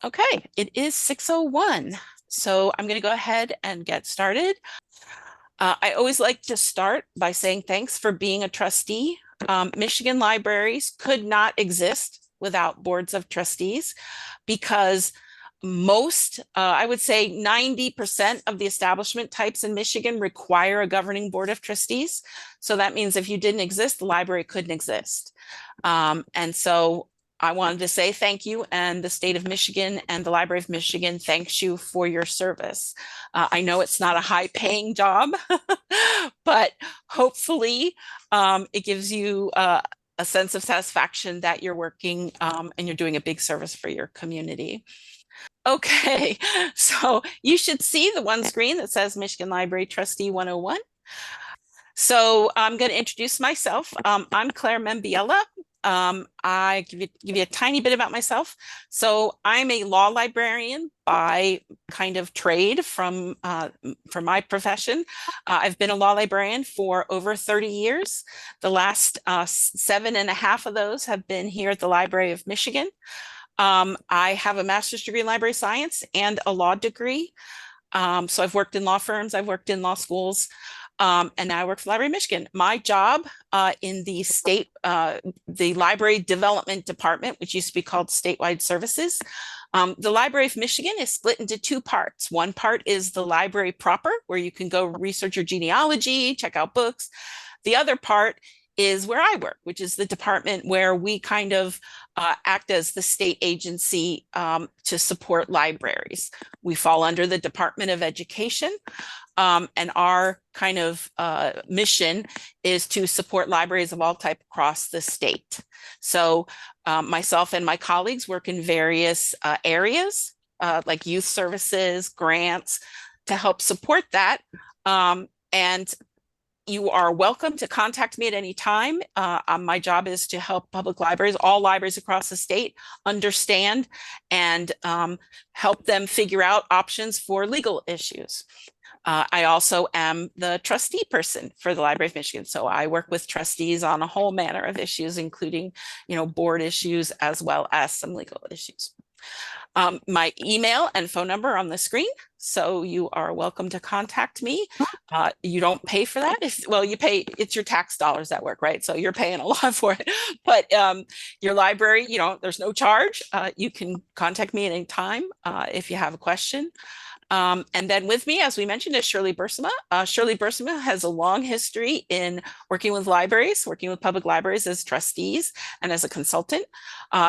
Okay, it is 6:01. So I'm going to go ahead and get started. I always like to start by saying thanks for being a trustee. Michigan libraries could not exist without boards of trustees because I would say 90% of the establishment types in Michigan require a governing board of trustees. So that means if you didn't exist, the library couldn't exist. And so I wanted to say thank you, and the state of Michigan and the Library of Michigan thanks you for your service. I know it's not a high-paying job, but hopefully it gives you a sense of satisfaction that you're working and you're doing a big service for your community. Okay, so you should see the one screen that says Michigan Library Trustee 101. So I'm going to introduce myself. I'm Clare Membiela. I give you a tiny bit about myself. So I'm a law librarian by kind of trade from my profession. I've been a law librarian for over 30 years. The last 7.5 of those have been here at the Library of Michigan. I have a master's degree in library science and a law degree. So I've worked in law firms, I've worked in law schools. And now I work for the Library of Michigan. My job in the the Library Development Department, which used to be called Statewide Services. The Library of Michigan is split into two parts. One part is the library proper, where you can go research your genealogy, check out books. The other part is where I work, which is the department where we kind of act as the state agency to support libraries. We fall under the Department of Education. And our kind of mission is to support libraries of all type across the state. So myself and my colleagues work in various areas like youth services, grants, to help support that. And you are welcome to contact me at any time. My job is to help public libraries, all libraries across the state, understand and help them figure out options for legal issues. I also am the trustee person for the Library of Michigan. So I work with trustees on a whole manner of issues, including, board issues as well as some legal issues. My email and phone number are on the screen, so you are welcome to contact me. You don't pay for that. You pay, it's your tax dollars that work, right? So you're paying a lot for it. But your library, there's no charge. You can contact me at any time if you have a question. And then with me, as we mentioned, is Shirley Bruursema. Shirley Bruursema has a long history in working with libraries, working with public libraries as trustees and as a consultant.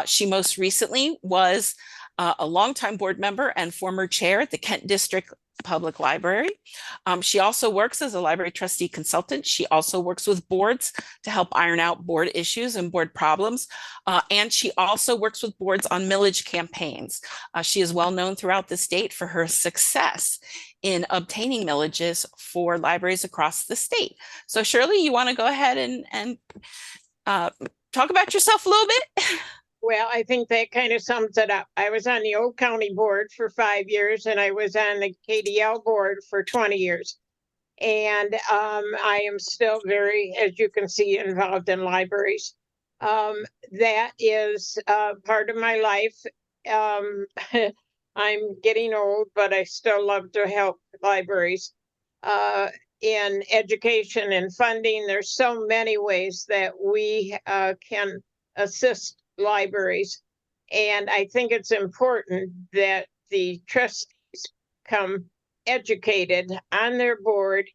She most recently was a longtime board member and former chair at the Kent District Public Library. She also works as a library trustee consultant. She also works with boards to help iron out board issues and board problems. And she also works with boards on millage campaigns. She is well known throughout the state for her success in obtaining millages for libraries across the state. So Shirley, you want to go ahead and talk about yourself a little bit? Well, I think that kind of sums it up. I was on the Old County Board for 5 years, and I was on the KDL board for 20 years. And I am still very, as you can see, involved in libraries. That is part of my life. I'm getting old, but I still love to help libraries. In education and funding, there's so many ways that we can assist libraries. And I think it's important that the trustees become educated on their board,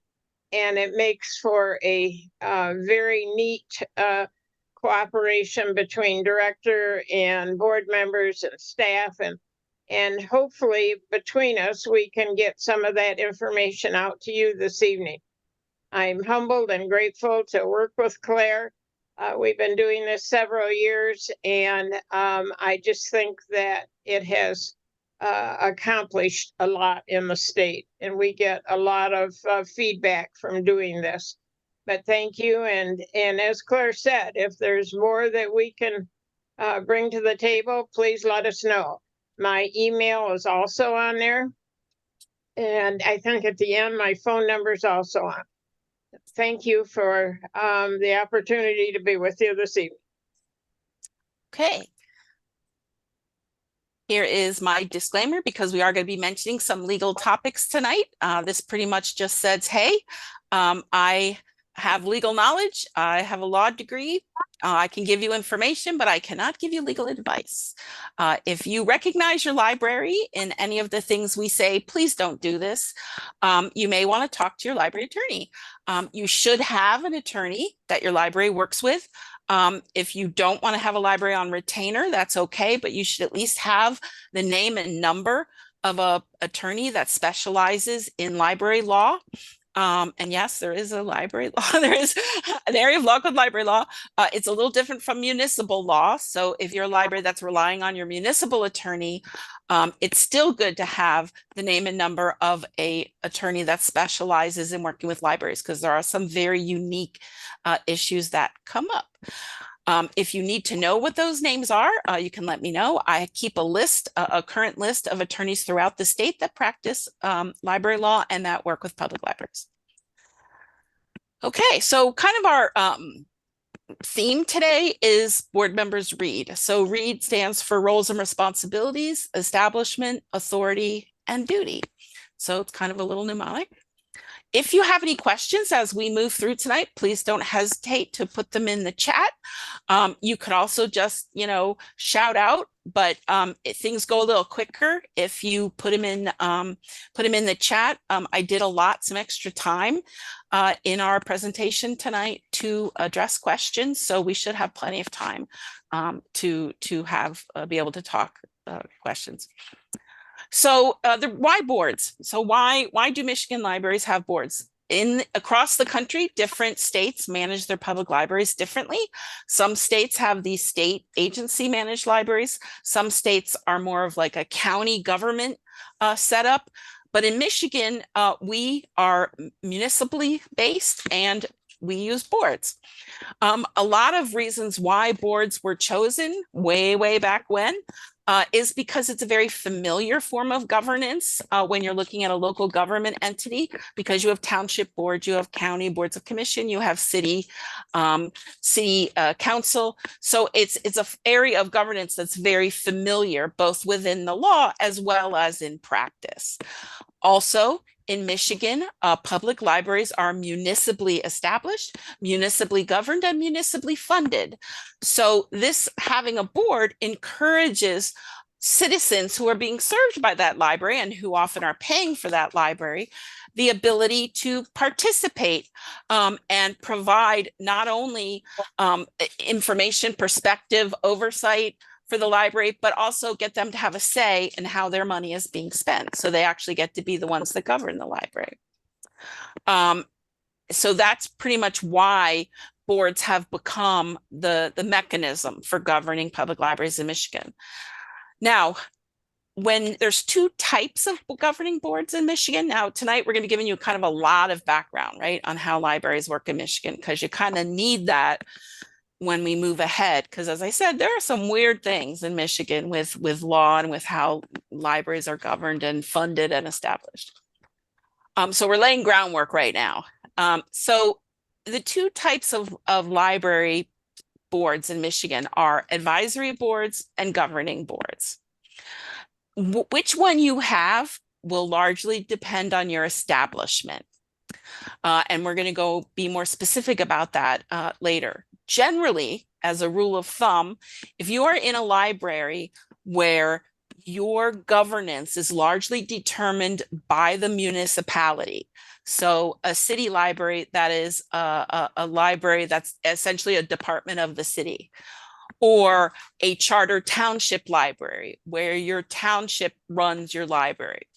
and it makes for a very neat cooperation between director and board members and staff, and hopefully between us we can get some of that information out to you this evening. I'm humbled and grateful to work with Clare. We've been doing this several years, and I just think that it has accomplished a lot in the state, and we get a lot of feedback from doing this. But thank you, and as Clare said, if there's more that we can bring to the table, please let us know. My email is also on there, and I think at the end my phone number is also on. Thank you for the opportunity to be with you this evening. Okay. Here is my disclaimer because we are going to be mentioning some legal topics tonight. This pretty much just says, hey, I have legal knowledge. I have a law degree. I can give you information, but I cannot give you legal advice. If you recognize your library in any of the things we say, please don't do this. You may want to talk to your library attorney. You should have an attorney that your library works with. If you don't want to have a library on retainer, that's okay, but you should at least have the name and number of a attorney that specializes in library law. And yes, there is a library law. There is an area of law called library law. It's a little different from municipal law. So if you're a library that's relying on your municipal attorney, it's still good to have the name and number of a attorney that specializes in working with libraries, because there are some very unique issues that come up. If you need to know what those names are, you can let me know. I keep a list, a current list of attorneys throughout the state that practice library law and that work with public libraries. Okay, so kind of our theme today is board members read. So read stands for roles and responsibilities, establishment, authority, and duty. So it's kind of a little mnemonic. If you have any questions as we move through tonight, please don't hesitate to put them in the chat. You could also just, shout out, but things go a little quicker if you put them in the chat. I did allot some extra time in our presentation tonight to address questions, so we should have plenty of time to be able to talk questions. So why boards? So why do Michigan libraries have boards? Across the country, different states manage their public libraries differently. Some states have these state agency managed libraries. Some states are more of like a county government setup. But in Michigan, we are municipally based and we use boards. A lot of reasons why boards were chosen way back when is because it's a very familiar form of governance when you're looking at a local government entity, because you have township boards, you have county boards of commission, you have city council. So it's an area of governance that's very familiar, both within the law as well as in practice. Also, in Michigan, public libraries are municipally established, municipally governed, and municipally funded. So this having a board encourages citizens who are being served by that library and who often are paying for that library the ability to participate and provide not only information, perspective, oversight for the library, but also get them to have a say in how their money is being spent. So they actually get to be the ones that govern the library. So that's pretty much why boards have become the mechanism for governing public libraries in Michigan. Now, when there's two types of governing boards in Michigan. Now, tonight we're going to be giving you kind of a lot of background, right, on how libraries work in Michigan, because you kind of need that when we move ahead, because as I said, there are some weird things in Michigan with law and with how libraries are governed and funded and established. So we're laying groundwork right now. So the two types of library boards in Michigan are advisory boards and governing boards. Which one you have will largely depend on your establishment. And we're going to be more specific about that later. Generally, as a rule of thumb, if you are in a library where your governance is largely determined by the municipality, so a city library that is a library that's essentially a department of the city, or a charter township library where your township runs your library.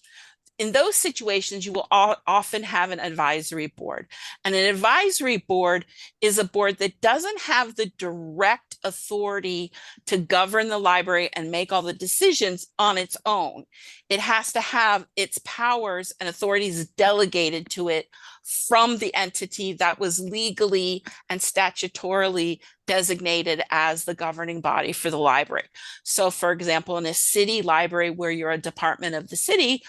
In those situations, you will often have an advisory board. And an advisory board is a board that doesn't have the direct authority to govern the library and make all the decisions on its own. It has to have its powers and authorities delegated to it from the entity that was legally and statutorily designated as the governing body for the library. So for example, in a city library where you're a department of the city,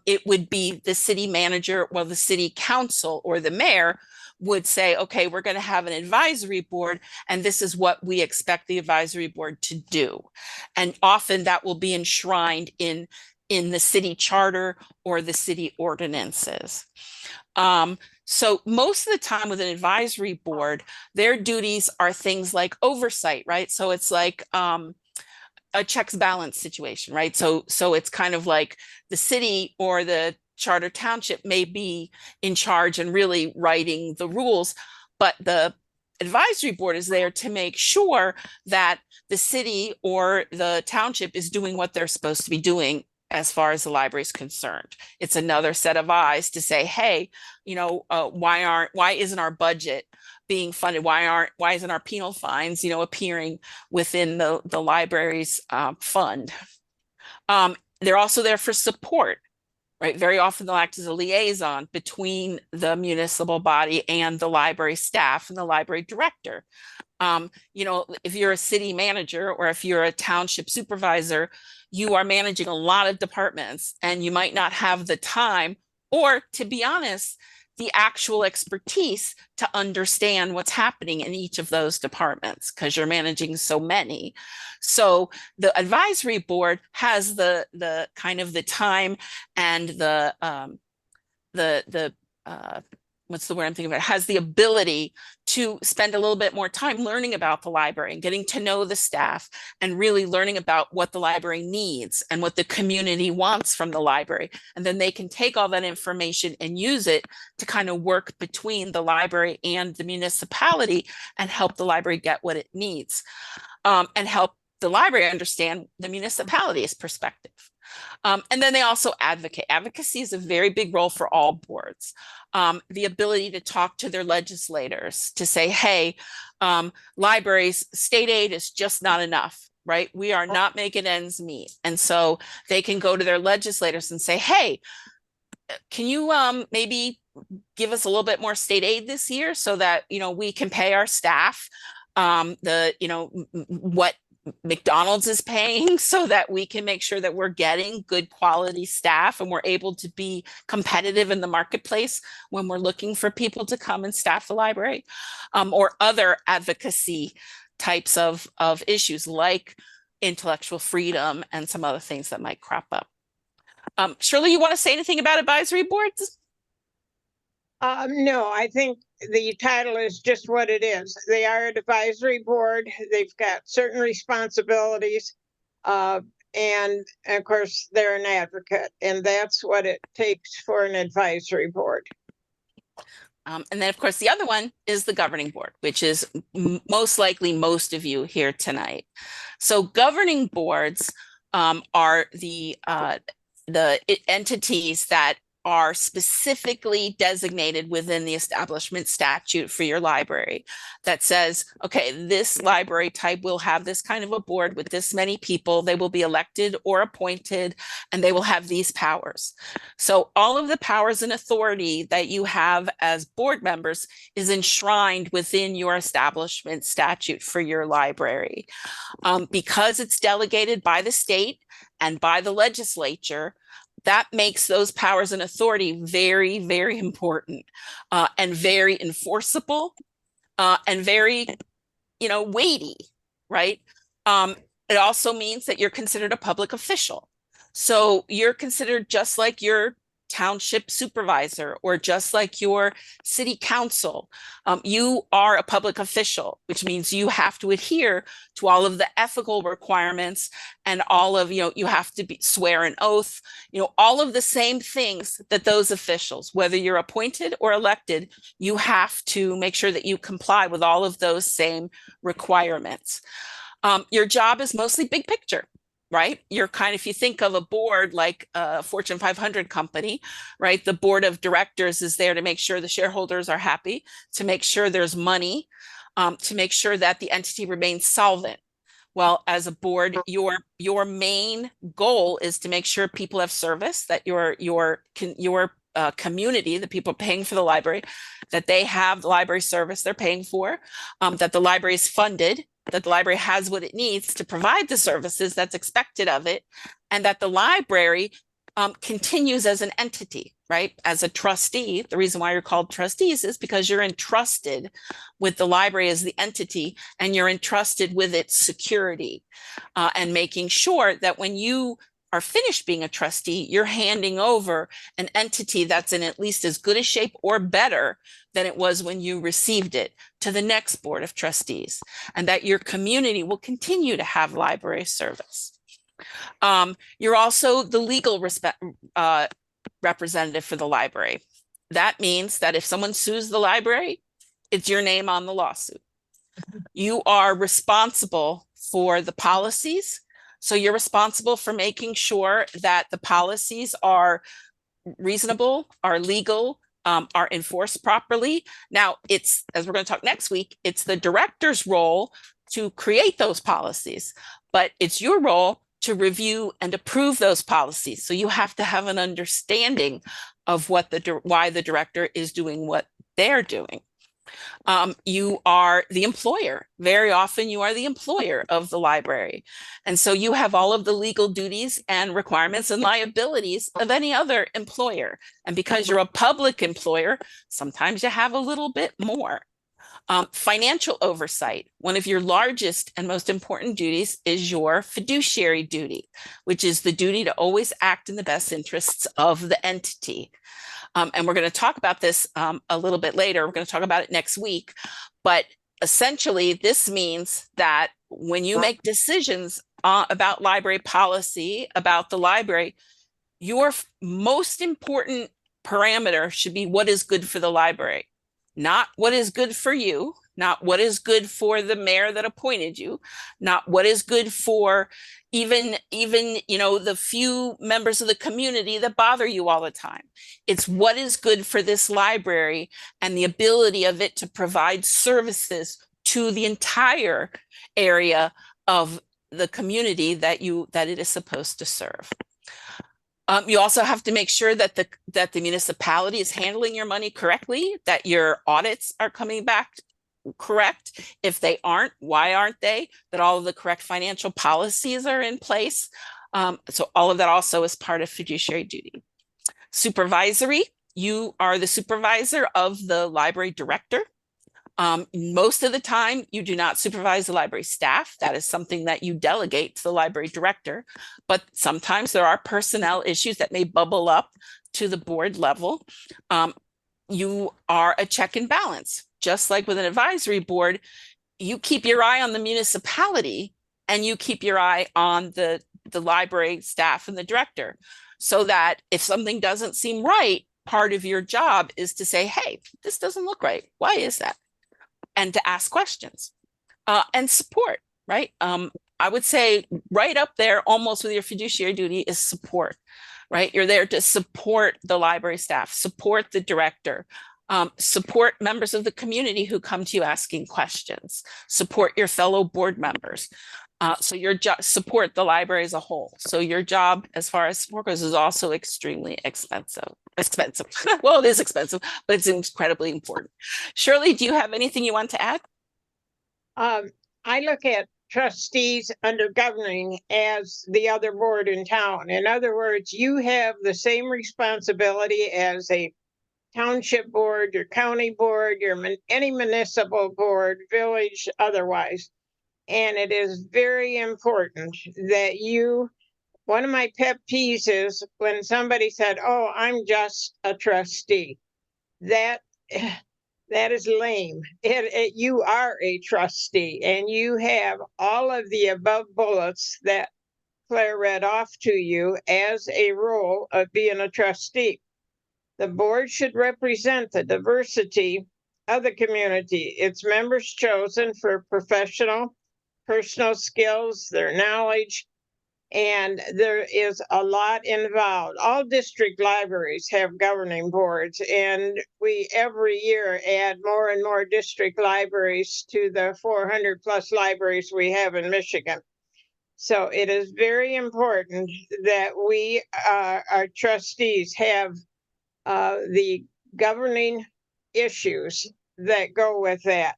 it would be the city manager or the city council or the mayor would say, okay, we're going to have an advisory board, and this is what we expect the advisory board to do. And often that will be enshrined in the city charter or the city ordinances. So most of the time with an advisory board, their duties are things like oversight, right? So it's like a checks balance situation, right? So it's kind of like the city or the charter township may be in charge and really writing the rules, but the advisory board is there to make sure that the city or the township is doing what they're supposed to be doing as far as the library is concerned. It's another set of eyes to say, hey, why isn't our budget being funded? Why isn't our penal fines, appearing within the library's fund? They're also there for support, right? Very often they'll act as a liaison between the municipal body and the library staff and the library director. If you're a city manager or if you're a township supervisor, you are managing a lot of departments and you might not have the time or, to be honest, the actual expertise to understand what's happening in each of those departments because you're managing so many. So the advisory board has the kind of the time and the what's the word I'm thinking about, has the ability to spend a little bit more time learning about the library and getting to know the staff and really learning about what the library needs and what the community wants from the library. And then they can take all that information and use it to kind of work between the library and the municipality and help the library get what it needs, and help the library understand the municipality's perspective. And then they also advocate. Advocacy is a very big role for all boards. The ability to talk to their legislators to say, hey, libraries, state aid is just not enough, right? We are not making ends meet. And so they can go to their legislators and say, hey, can you maybe give us a little bit more state aid this year so that, we can pay our staff what McDonald's is paying so that we can make sure that we're getting good quality staff and we're able to be competitive in the marketplace when we're looking for people to come and staff the library, or other advocacy types of issues like intellectual freedom and some other things that might crop up. Shirley, you want to say anything about advisory boards? No, I think the title is just what it is. They are an advisory board. They've got certain responsibilities. And of course, they're an advocate, and that's what it takes for an advisory board. And then, of course, the other one is the governing board, which is most likely most of you here tonight. So governing boards are the entities that are specifically designated within the establishment statute for your library that says, okay, this library type will have this kind of a board with this many people. They will be elected or appointed, and they will have these powers. So all of the powers and authority that you have as board members is enshrined within your establishment statute for your library. Because it's delegated by the state and by the legislature, that makes those powers and authority very, very important, and very enforceable, and very, weighty, right? It also means that you're considered a public official. So you're considered just like your township supervisor or just like your city council. You are a public official, which means you have to adhere to all of the ethical requirements and all of, you have to swear an oath, all of the same things that those officials, whether you're appointed or elected, you have to make sure that you comply with all of those same requirements. Your job is mostly big picture, right? You're kind of, if you think of a board like a Fortune 500 company, right? The board of directors is there to make sure the shareholders are happy, to make sure there's money, to make sure that the entity remains solvent. Well, as a board, your main goal is to make sure people have service, that your community, the people paying for the library, that they have the library service they're paying for, that the library is funded, that the library has what it needs to provide the services that's expected of it, and that the library continues as an entity, right? As a trustee, the reason why you're called trustees is because you're entrusted with the library as the entity, and you're entrusted with its security, and making sure that when you are finished being a trustee, you're handing over an entity that's in at least as good a shape or better than it was when you received it to the next board of trustees, and that your community will continue to have library service. You're also the legal representative for the library. That means that if someone sues the library, it's your name on the lawsuit. You are responsible for the policies. So you're responsible for making sure that the policies are reasonable, are legal, are enforced properly. Now, it's, as we're going to talk next week, it's the director's role to create those policies, but it's your role to review and approve those policies. So you have to have an understanding of why the director is doing what they're doing. You are the employer. Very often you are the employer of the library. And so you have all of the legal duties and requirements and liabilities of any other employer. And because you're a public employer, sometimes you have a little bit more. Financial oversight. One of your largest and most important duties is your fiduciary duty, which is the duty to always act in the best interests of the entity. And we're going to talk about this a little bit later. We're going to talk about it next week. But essentially, this means that when you make decisions about library policy, about the library, your most important parameter should be what is good for the library, not what is good for you, not what is good for the mayor that appointed you, not what is good for even the few members of the community that bother you all the time. It's what is good for this library and the ability of it to provide services to the entire area of the community that it is supposed to serve. You also have to make sure that the municipality is handling your money correctly, that your audits are coming back correct. If they aren't, why aren't they? That all of the correct financial policies are in place. So all of that also is part of fiduciary duty. Supervisory, you are the supervisor of the library director. Most of the time, you do not supervise the library staff. That is something that you delegate to the library director. But sometimes there are personnel issues that may bubble up to the board level. You are a check and balance. Just like with an advisory board, you keep your eye on the municipality and you keep your eye on the library staff and the director, so that if something doesn't seem right, part of your job is to say, hey, this doesn't look right. Why is that? And to ask questions and support, right? I would say right up there, almost with your fiduciary duty, is support, right? You're there to support the library staff, support the director, support members of the community who come to you asking questions, support your fellow board members. So your job, support the library as a whole. So your job, as far as support goes, is also extremely expensive. Well, it is expensive, but it's incredibly important. Shirley, do you have anything you want to add? I look at trustees under governing as the other board in town. In other words, you have the same responsibility as a township board, your county board, any municipal board, village, otherwise. And it is very important that one of my pet peeves is when somebody said, oh, I'm just a trustee. That is lame. You are a trustee and you have all of the above bullets that Claire read off to you as a role of being a trustee. The board should represent the diversity of the community, its members chosen for personal skills, their knowledge, and there is a lot involved. All district libraries have governing boards, and we every year add more and more district libraries to the 400 plus libraries we have in Michigan. So it is very important that we, our trustees, have the governing issues that go with that.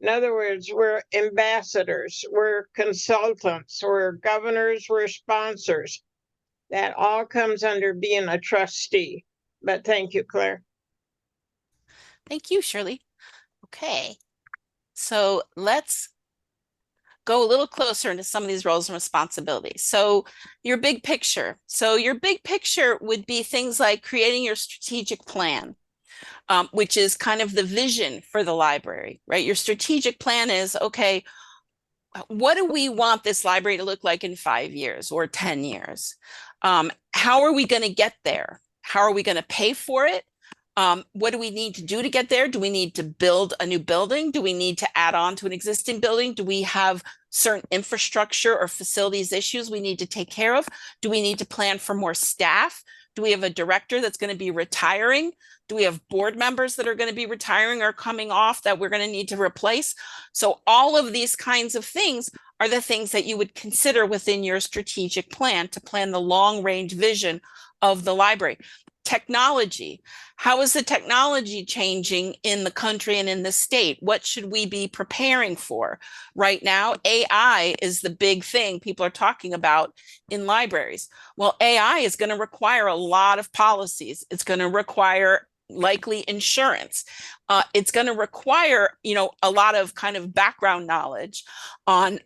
In other words, we're ambassadors, we're consultants, we're governors, we're sponsors. That all comes under being a trustee. But thank you, Claire. Thank you, Shirley. Okay, so let's go a little closer into some of these roles and responsibilities. So your big picture. So your big picture would be things like creating your strategic plan, which is kind of the vision for the library, right? Your strategic plan is, okay, what do we want this library to look like in 5 years or 10 years? How are we going to get there? How are we going to pay for it? What do we need to do to get there? Do we need to build a new building? Do we need to add on to an existing building? Do we have certain infrastructure or facilities issues we need to take care of? Do we need to plan for more staff? Do we have a director that's going to be retiring? Do we have board members that are going to be retiring or coming off that we're going to need to replace? So all of these kinds of things are the things that you would consider within your strategic plan to plan the long range vision of the library. Technology. How is the technology changing in the country and in the state? What should we be preparing for? Right now, AI is the big thing people are talking about in libraries. Well, AI is going to require a lot of policies. It's going to require likely insurance. It's going to require, a lot of kind of background knowledge on,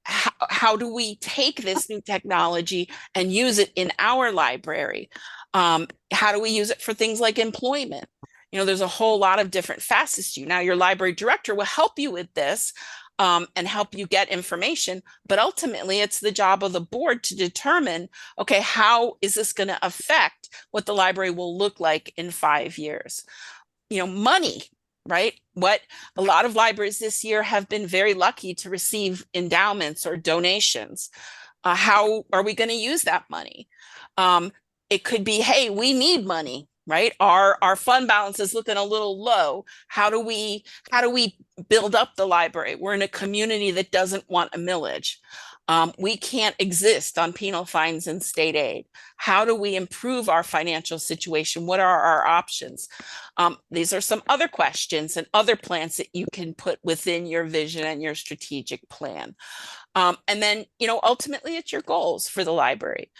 how do we take this new technology and use it in our library? How do we use it for things like employment? There's a whole lot of different facets to you. Now, your library director will help you with this and help you get information, but ultimately it's the job of the board to determine, okay, how is this going to affect what the library will look like in 5 years? Money, right? What a lot of libraries this year have been very lucky to receive endowments or donations. How are we going to use that money? It could be, hey, we need money, right? Our fund balance is looking a little low. How do we build up the library? We're in a community that doesn't want a millage. We can't exist on penal fines and state aid. How do we improve our financial situation? What are our options? These are some other questions and other plans that you can put within your vision and your strategic plan. And then, ultimately it's your goals for the library.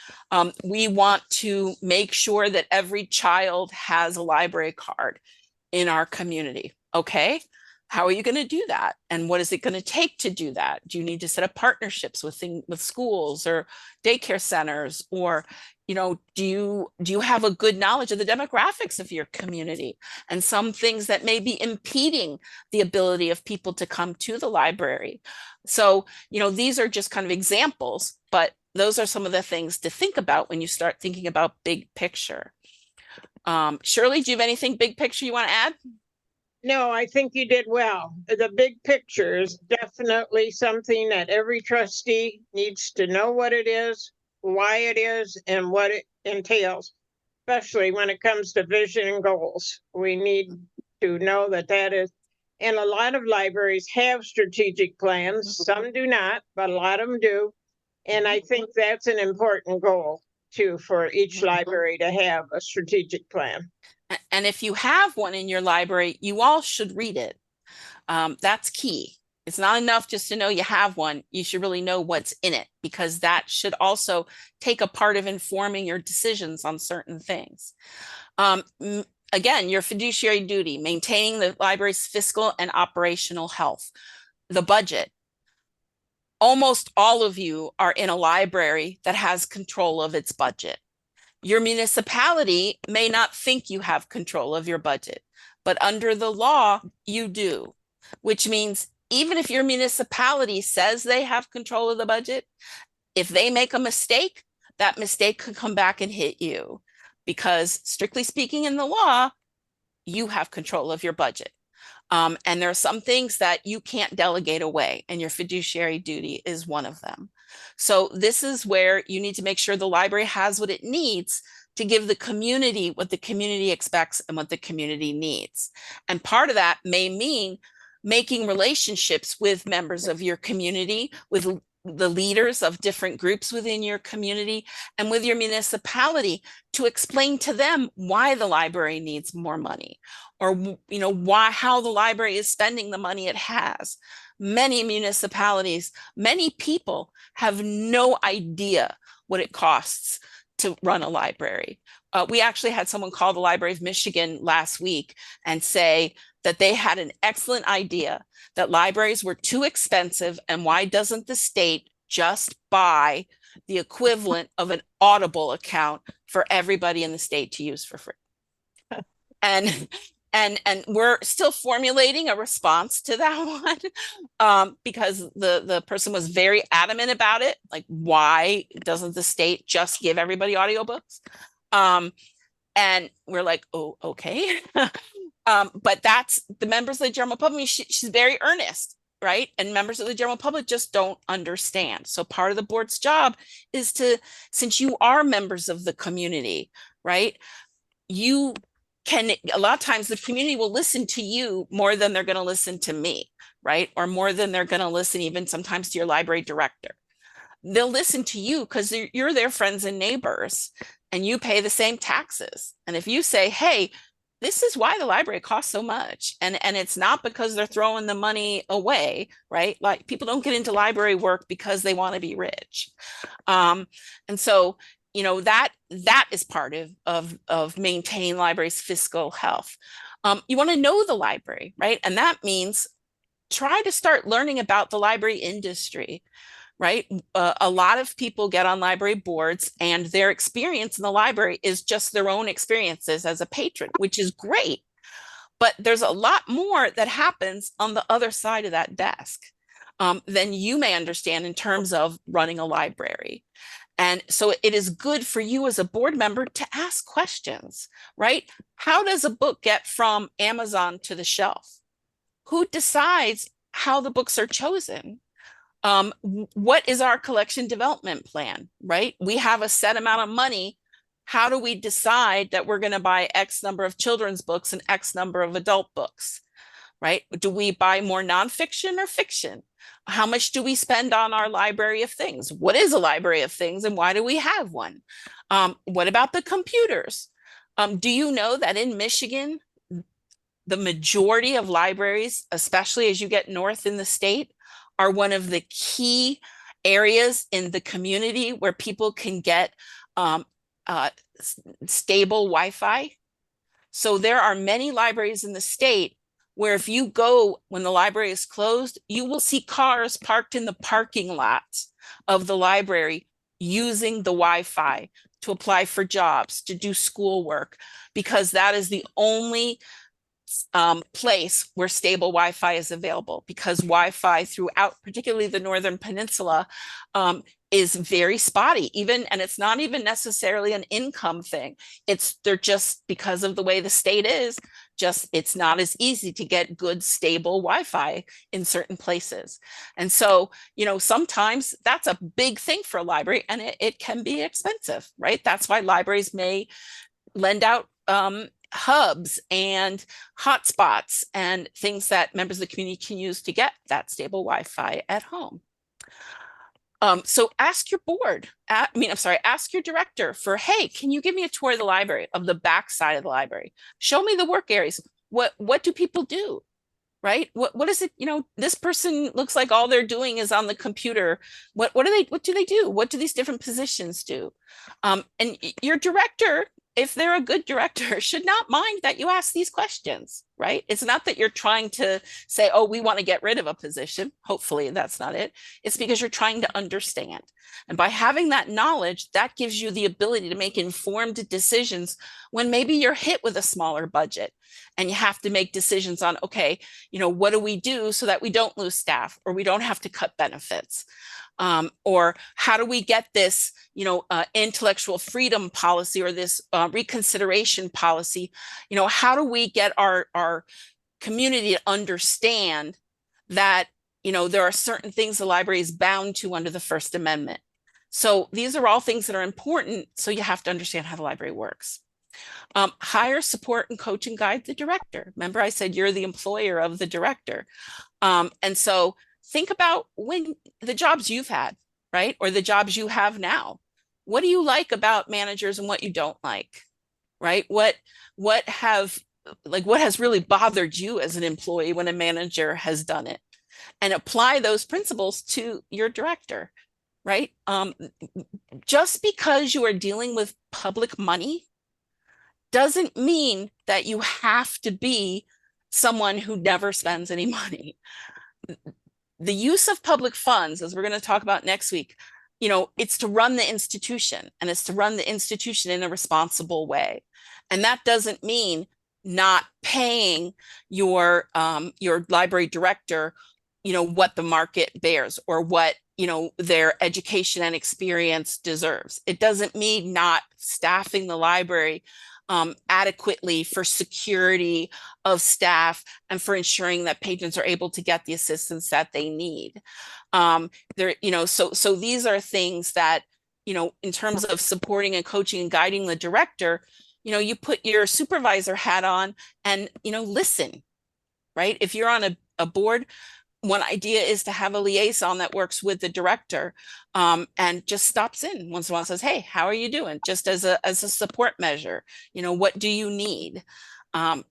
We want to make sure that every child has a library card in our community. Okay. How are you going to do that? And what is it going to take to do that? Do you need to set up partnerships with schools or daycare centers? Or, do you have a good knowledge of the demographics of your community and some things that may be impeding the ability of people to come to the library? So, these are just kind of examples, but those are some of the things to think about when you start thinking about big picture. Shirley, do you have anything big picture you want to add? No, I think you did well. The big picture is definitely something that every trustee needs to know what it is, why it is, and what it entails, especially when it comes to vision and goals. We need to know that is, and a lot of libraries have strategic plans. Some do not, but a lot of them do. And I think that's an important goal too for each library to have a strategic plan. And if you have one in your library, you all should read it. That's key. It's not enough just to know you have one. You should really know what's in it, because that should also take a part of informing your decisions on certain things. Again, your fiduciary duty, maintaining the library's fiscal and operational health, the budget. Almost all of you are in a library that has control of its budget. Your municipality may not think you have control of your budget, but under the law, you do, which means even if your municipality says they have control of the budget, if they make a mistake, that mistake could come back and hit you, because strictly speaking in the law, you have control of your budget. And there are some things that you can't delegate away, and your fiduciary duty is one of them. So this is where you need to make sure the library has what it needs to give the community what the community expects and what the community needs. And part of that may mean making relationships with members of your community, with the leaders of different groups within your community, and with your municipality, to explain to them why the library needs more money, or how the library is spending the money it has. Many municipalities, many people have no idea what it costs to run a library. We actually had someone call the Library of Michigan last week and say that they had an excellent idea, that libraries were too expensive, and why doesn't the state just buy the equivalent of an Audible account for everybody in the state to use for free? And and we're still formulating a response to that one, because the person was very adamant about it. Like, why doesn't the state just give everybody audiobooks? And we're like, oh, okay. But that's the members of the general public. She's very earnest, right? And members of the general public just don't understand. So part of the board's job is to, since you are members of the community, right? You can, a lot of times the community will listen to you more than they're going to listen to me, right? Or more than they're going to listen even sometimes to your library director. They'll listen to you because you're their friends and neighbors, and you pay the same taxes. And if you say, hey, this is why the library costs so much, and it's not because they're throwing the money away, right? Like, people don't get into library work because they want to be rich. And so, you know, that is part of maintaining libraries' fiscal health. You want to know the library, right? And that means try to start learning about the library industry, right? A lot of people get on library boards, and their experience in the library is just their own experiences as a patron, which is great. But there's a lot more that happens on the other side of that desk than you may understand in terms of running a library. And so it is good for you as a board member to ask questions, right? How does a book get from Amazon to the shelf? Who decides how the books are chosen? What is our collection development plan, right? We have a set amount of money. How do we decide that we're going to buy X number of children's books and X number of adult books, right? Do we buy more nonfiction or fiction? How much do we spend on our library of things? What is a library of things, and why do we have one? What about the computers? Do you know that in Michigan, the majority of libraries, especially as you get north in the state, are one of the key areas in the community where people can get stable Wi-Fi? So there are many libraries in the state where if you go when the library is closed, you will see cars parked in the parking lots of the library using the Wi-Fi to apply for jobs, to do schoolwork, because that is the only place where stable Wi-Fi is available, because Wi-Fi throughout, particularly the Northern Peninsula, is very spotty, and it's not even necessarily an income thing. They're just, because of the way the state is, it's not as easy to get good, stable Wi-Fi in certain places. And so, you know, sometimes that's a big thing for a library, and it can be expensive, right? That's why libraries may lend out hubs and hotspots and things that members of the community can use to get that stable Wi-Fi at home. So ask your board, ask your director for, hey, can you give me a tour of the library, of the back side of the library? Show me the work areas. What do people do? Right? What is it? You know, this person looks like all they're doing is on the computer. What do they do? What do these different positions do? And your director, if they're a good director, should not mind that you ask these questions, right? It's not that you're trying to say, oh, we want to get rid of a position. Hopefully that's not it. It's because you're trying to understand. And by having that knowledge, that gives you the ability to make informed decisions when maybe you're hit with a smaller budget and you have to make decisions on, okay, you know, what do we do so that we don't lose staff or we don't have to cut benefits? Or how do we get this, you know, intellectual freedom policy or this reconsideration policy? You know, how do we get our community to understand that, you know, there are certain things the library is bound to under the First Amendment? So these are all things that are important. So you have to understand how the library works. Hire, support, and coach and guide the director. Remember, I said you're the employer of the director. And so think about when the jobs you've had, right? Or the jobs you have now. What do you like about managers and what you don't like, right? What has really bothered you as an employee when a manager has done it? And apply those principles to your director, right? Just because you are dealing with public money doesn't mean that you have to be someone who never spends any money. The use of public funds, as we're going to talk about next week, it's to run the institution, and it's to run the institution in a responsible way. And that doesn't mean not paying your library director, what the market bears, or what their education and experience deserves. It doesn't mean not staffing the library adequately for security of staff and for ensuring that patrons are able to get the assistance that they need. So these are things that, in terms of supporting and coaching and guiding the director, you put your supervisor hat on and, listen, right? If you're on a board, one idea is to have a liaison that works with the director, and just stops in once in a while and says, hey, how are you doing? Just as a support measure, what do you need?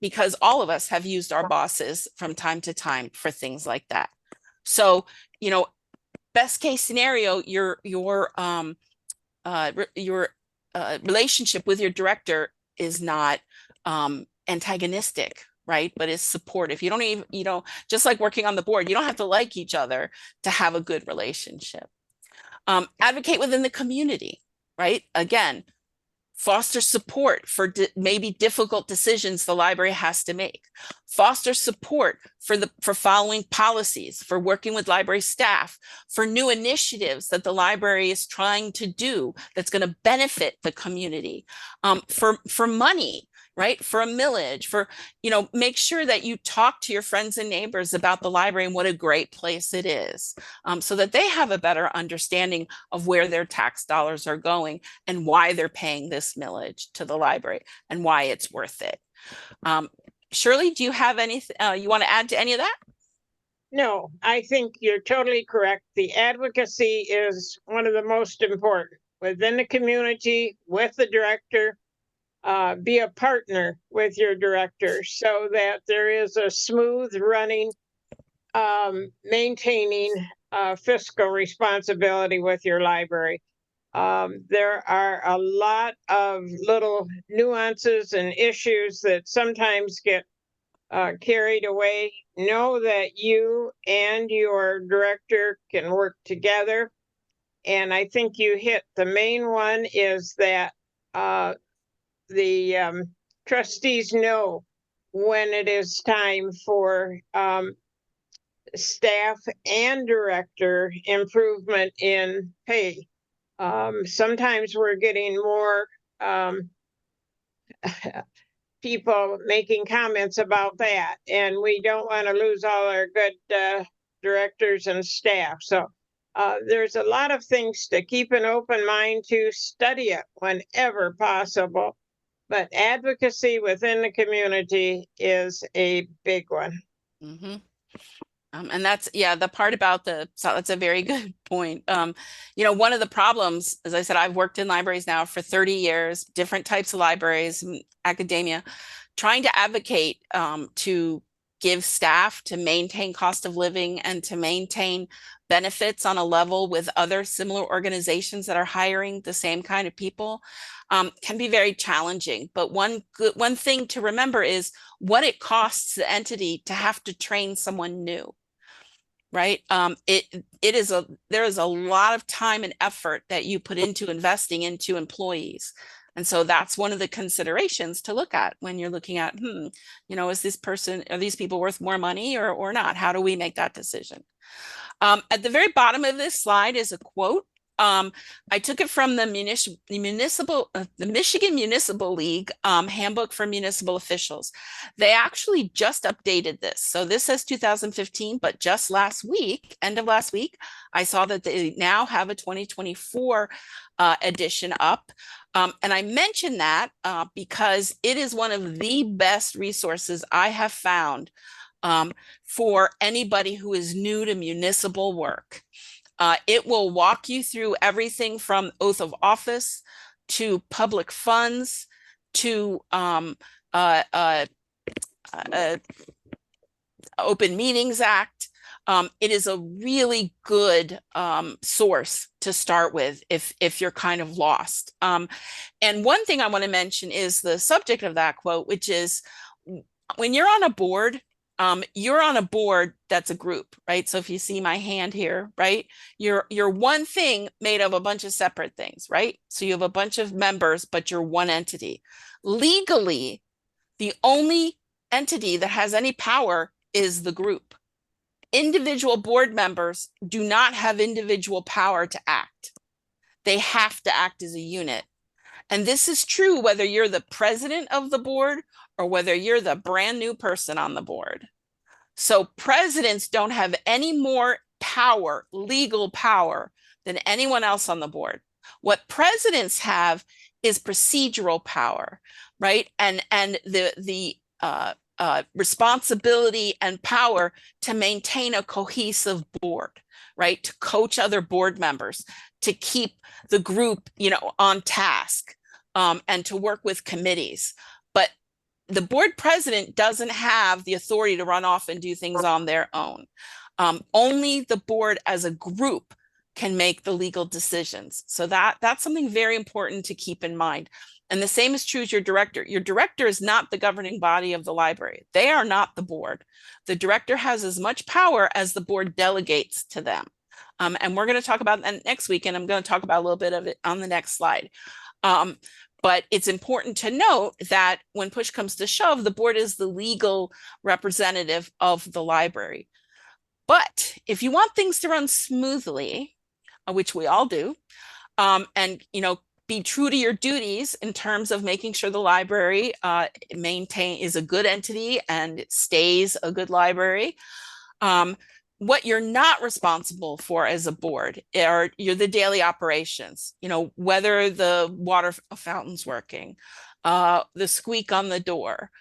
Because all of us have used our bosses from time to time for things like that. So, best case scenario, your relationship with your director is not antagonistic, right? But is supportive. You don't even, just like working on the board, you don't have to like each other to have a good relationship. Advocate within the community, right? Again, foster support for maybe difficult decisions the library has to make. Foster support for following policies, for working with library staff, for new initiatives that the library is trying to do that's going to benefit the community, for money, right? For a millage, for, make sure that you talk to your friends and neighbors about the library and what a great place it is, so that they have a better understanding of where their tax dollars are going and why they're paying this millage to the library and why it's worth it. Shirley, do you have anything you want to add to any of that? No, I think you're totally correct. The advocacy is one of the most important within the community, with the director. Be a partner with your director so that there is a smooth running, maintaining fiscal responsibility with your library. There are a lot of little nuances and issues that sometimes get carried away. Know that you and your director can work together. And I think you hit the main one, is that the trustees know when it is time for staff and director improvement in pay. Sometimes we're getting more people making comments about that, and we don't want to lose all our good directors and staff. So there's a lot of things to keep an open mind to, study it whenever possible. But advocacy within the community is a big one. Mm-hmm. And that's, the part about so that's a very good point. One of the problems, as I said, I've worked in libraries now for 30 years, different types of libraries, academia, trying to advocate to give staff, to maintain cost of living, and to maintain benefits on a level with other similar organizations that are hiring the same kind of people, can be very challenging. But one thing to remember is what it costs the entity to have to train someone new, right? There is a lot of time and effort that you put into investing into employees. And so that's one of the considerations to look at when you're looking at, are these people worth more money or not? How do we make that decision? At the very bottom of this slide is a quote. I took it from the Michigan Municipal League handbook for municipal officials. They actually just updated this. So this says 2015, but just end of last week, I saw that they now have a 2024 edition up. And I mention that because it is one of the best resources I have found for anybody who is new to municipal work. It will walk you through everything from oath of office to public funds to Open Meetings Act, it is a really good source to start with if you're kind of lost. And one thing I want to mention is the subject of that quote, which is when you're on a board that's a group, right? So if you see my hand here, right, you're one thing made of a bunch of separate things, right? So you have a bunch of members, but you're one entity. Legally, the only entity that has any power is the group. Individual board members do not have individual power to act. They have to act as a unit. And this is true whether you're the president of the board or whether you're the brand new person on the board. So presidents don't have any more power, legal power, than anyone else on the board. What presidents have is procedural power, right? And the responsibility and power to maintain a cohesive board, right? To coach other board members, to keep the group, on task, and to work with committees. But the board president doesn't have the authority to run off and do things on their own. Only the board as a group can make the legal decisions. So that's something very important to keep in mind. And the same is true as your director. Your director is not the governing body of the library. They are not the board. The director has as much power as the board delegates to them. And we're going to talk about that next week, and I'm going to talk about a little bit of it on the next slide. But it's important to note that when push comes to shove, the board is the legal representative of the library. But if you want things to run smoothly, which we all do, and be true to your duties in terms of making sure the library is a good entity and it stays a good library. What you're not responsible for as a board you're the daily operations, whether the water fountain's working, the squeak on the door,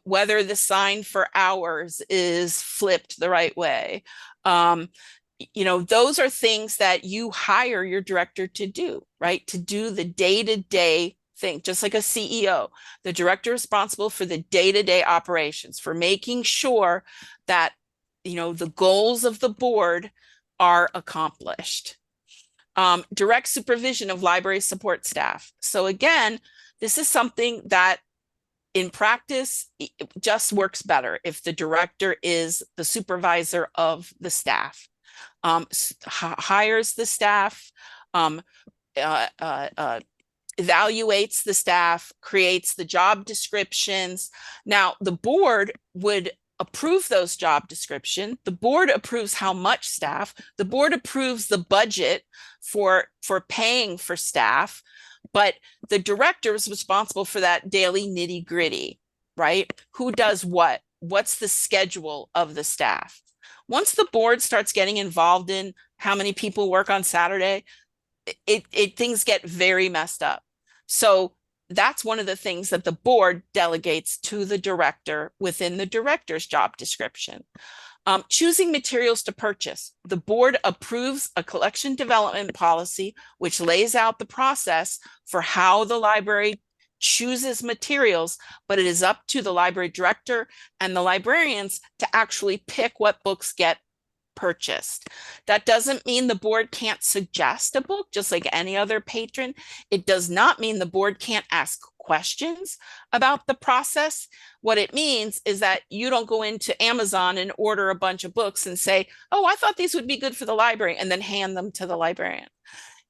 whether the sign for hours is flipped the right way. Those are things that you hire your director to do, right? To do the day-to-day thing, just like a CEO. The director is responsible for the day-to-day operations, for making sure that, the goals of the board are accomplished. Direct supervision of library support staff. So again, this is something that in practice, it just works better if the director is the supervisor of the staff. Hires the staff, evaluates the staff, creates the job descriptions. Now, the board would approve those job descriptions. The board approves how much staff. The board approves the budget for paying for staff, but the director is responsible for that daily nitty gritty, right? Who does what? What's the schedule of the staff? Once the board starts getting involved in how many people work on Saturday, things get very messed up. So that's one of the things that the board delegates to the director within the director's job description. Choosing materials to purchase. The board approves a collection development policy, which lays out the process for how the library chooses materials, but it is up to the library director and the librarians to actually pick what books get purchased. That doesn't mean the board can't suggest a book, just like any other patron. It does not mean the board can't ask questions about the process. What it means is that you don't go into Amazon and order a bunch of books and say, oh, I thought these would be good for the library, and then hand them to the librarian.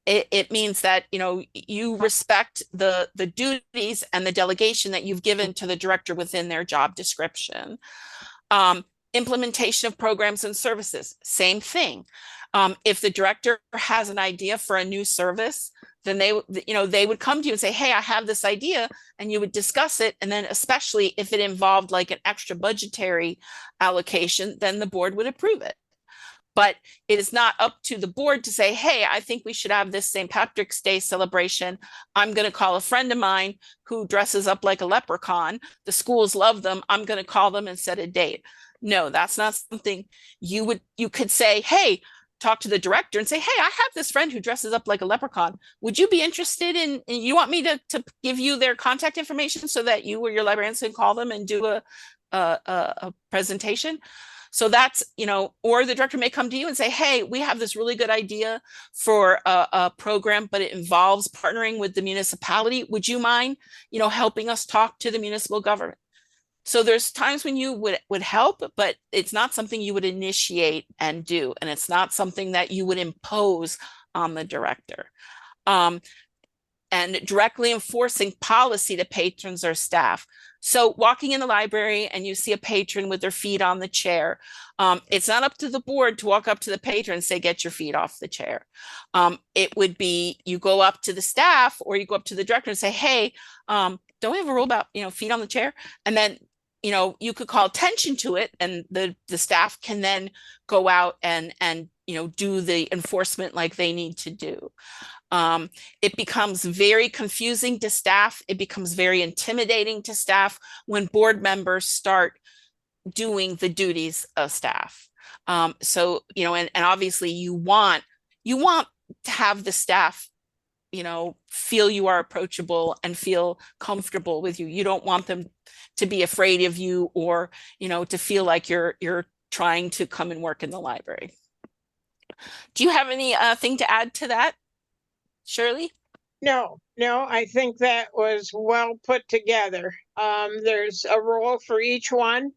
It means that you respect the duties and the delegation that you've given to the director within their job description. Implementation of programs and services, same thing. If the director has an idea for a new service, then they would come to you and say, hey, I have this idea, and you would discuss it. And then especially if it involved like an extra budgetary allocation, then the board would approve it. But it is not up to the board to say, hey, I think we should have this St. Patrick's Day celebration. I'm going to call a friend of mine who dresses up like a leprechaun. The schools love them. I'm going to call them and set a date. No, that's not something you could say, hey, talk to the director and say, hey, I have this friend who dresses up like a leprechaun. Would you be interested you want me to give you their contact information so that you or your librarians can call them and do a presentation? So that's, or the director may come to you and say, hey, we have this really good idea for a program, but it involves partnering with the municipality. Would you mind, helping us talk to the municipal government? So there's times when you would help, but it's not something you would initiate and do, and it's not something that you would impose on the director. Um, and directly enforcing policy to patrons or staff. So walking in the library and you see a patron with their feet on the chair, it's not up to the board to walk up to the patron and say, get your feet off the chair. It would be, you go up to the staff or you go up to the director and say, hey, don't we have a rule about, feet on the chair? And then, you could call attention to it, and the staff can then go out and do the enforcement like they need to do. It becomes very confusing to staff. It becomes very intimidating to staff when board members start doing the duties of staff. So, and obviously you want to have the staff, feel you are approachable and feel comfortable with you. You don't want them to be afraid of you, or, to feel like you're trying to come and work in the library. Do you have any thing to add to that, Shirley? No, I think that was well put together. There's a role for each one,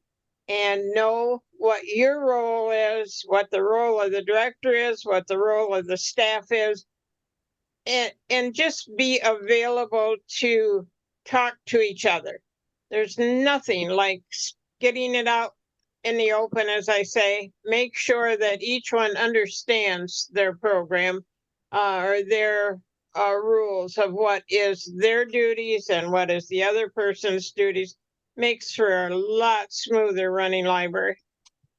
and know what your role is, what the role of the director is, what the role of the staff is, and just be available to talk to each other. There's nothing like getting it out in the open, as I say. Make sure that each one understands their program or their rules of what is their duties and what is the other person's duties. Makes for a lot smoother running library.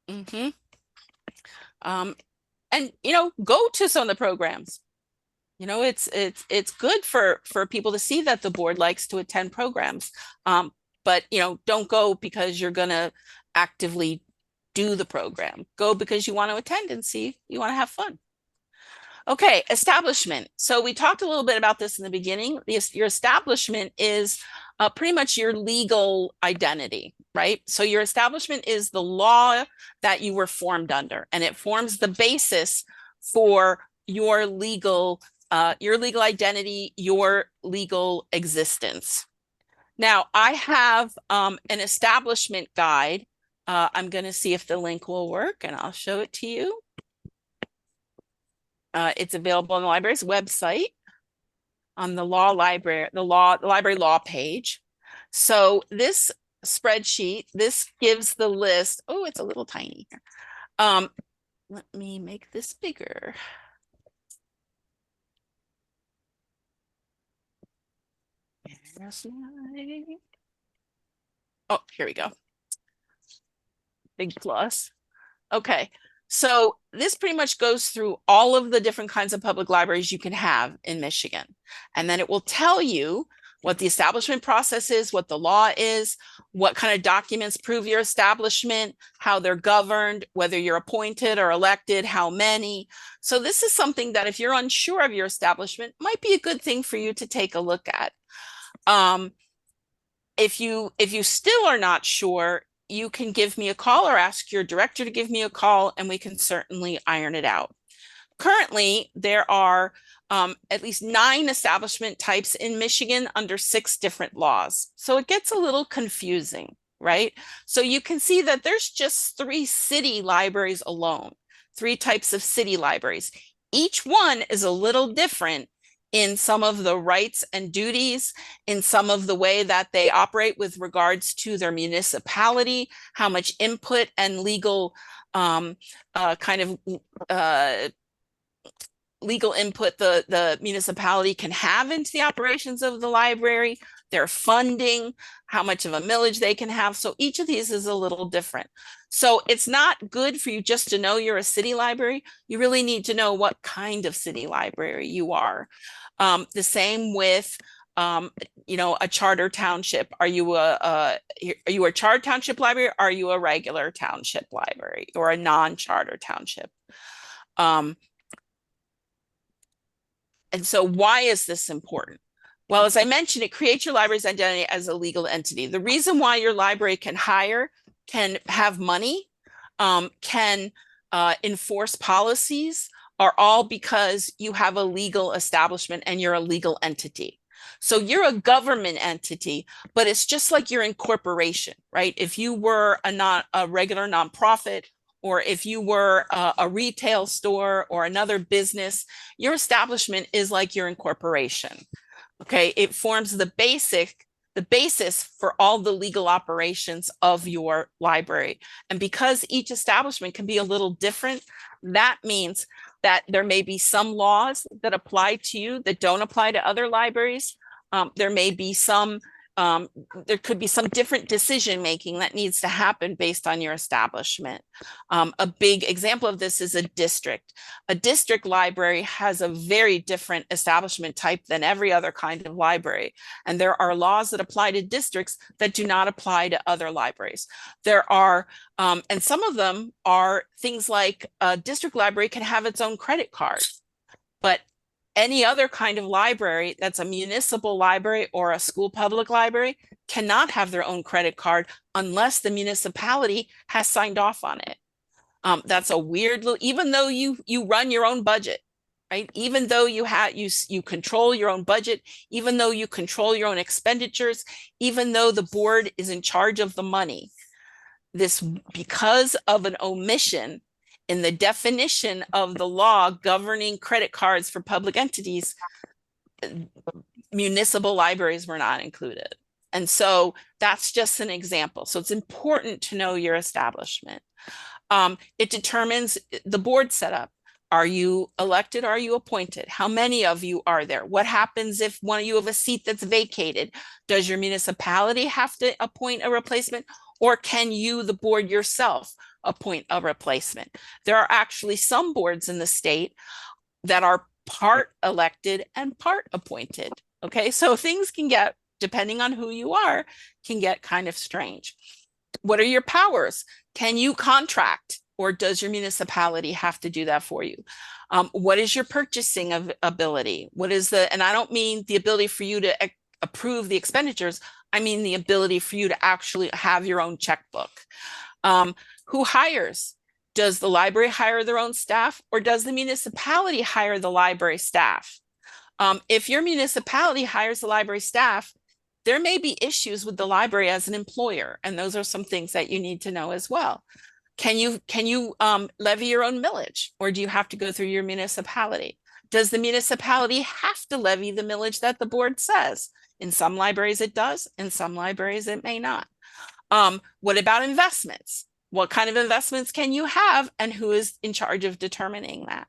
Mm-hmm. And go to some of the programs. It's good for people to see that the board likes to attend programs. But don't go because you're gonna actively do the program. Go because you want to attend and see, you want to have fun. Okay, establishment. So we talked a little bit about this in the beginning. Your establishment is pretty much your legal identity, right? So your establishment is the law that you were formed under, and it forms the basis for your legal identity, your legal existence. Now, I have an establishment guide. I'm going to see if the link will work, and I'll show it to you. It's available on the library's website on the library law page. So this spreadsheet, this gives the list. Oh, it's a little tiny here. Let me make this bigger. Oh, here we go. Big plus. Okay. So this pretty much goes through all of the different kinds of public libraries you can have in Michigan. And then it will tell you what the establishment process is, what the law is, what kind of documents prove your establishment, how they're governed, whether you're appointed or elected, how many. So this is something that if you're unsure of your establishment, might be a good thing for you to take a look at. If you still are not sure, you can give me a call or ask your director to give me a call, and we can certainly iron it out. Currently, there are at least 9 establishment types in Michigan under 6 different laws. So it gets a little confusing, right? So you can see that there's just 3 city libraries alone, 3 types of city libraries. Each one is a little different in some of the rights and duties, in some of the way that they operate with regards to their municipality, how much input and legal legal input the municipality can have into the operations of the library, their funding, how much of a millage they can have. So each of these is a little different. So it's not good for you just to know you're a city library. You really need to know what kind of city library you are. The same with a charter township. Are you a charter township library? Or are you a regular township library or a non-charter township? And so why is this important? Well, as I mentioned, it creates your library's identity as a legal entity. The reason why your library can have money can enforce policies are all because you have a legal establishment and you're a legal entity. So you're a government entity, but it's just like your incorporation, right? If you were a regular nonprofit, or if you were a retail store or another business, your establishment is like your incorporation. Okay, it forms the basis for all the legal operations of your library. And because each establishment can be a little different, that means that there may be some laws that apply to you that don't apply to other libraries. There may be there could be some different decision making that needs to happen based on your establishment. A big example of this is a district. A district library has a very different establishment type than every other kind of library. And there are laws that apply to districts that do not apply to other libraries. There are, and some of them are things like a district library can have its own credit card, but any other kind of library that's a municipal library or a school public library cannot have their own credit card unless the municipality has signed off on it. That's a weird little, even though you run your own budget, right? Even though you control your own budget, even though you control your own expenditures, even though the board is in charge of the money, because of an omission in the definition of the law governing credit cards for public entities, municipal libraries were not included. And so that's just an example. So it's important to know your establishment. It determines the board setup. Are you elected? Are you appointed? How many of you are there? What happens if one of you have a seat that's vacated? Does your municipality have to appoint a replacement? Or can you, the board yourself, appoint a replacement? There are actually some boards in the state that are part elected and part appointed. Okay, so things can get, depending on who you are, can get kind of strange. What are your powers? Can you contract, or does your municipality have to do that for you? What is your purchasing ability? What is and I don't mean the ability for you to approve the expenditures. I mean the ability for you to actually have your own checkbook. Who hires? Does the library hire their own staff, or does the municipality hire the library staff? If your municipality hires the library staff, there may be issues with the library as an employer, and those are some things that you need to know as well. Can you levy your own millage, or do you have to go through your municipality? Does the municipality have to levy the millage that the board says? In some libraries it does, in some libraries it may not. What about investments? What kind of investments can you have, and who is in charge of determining that?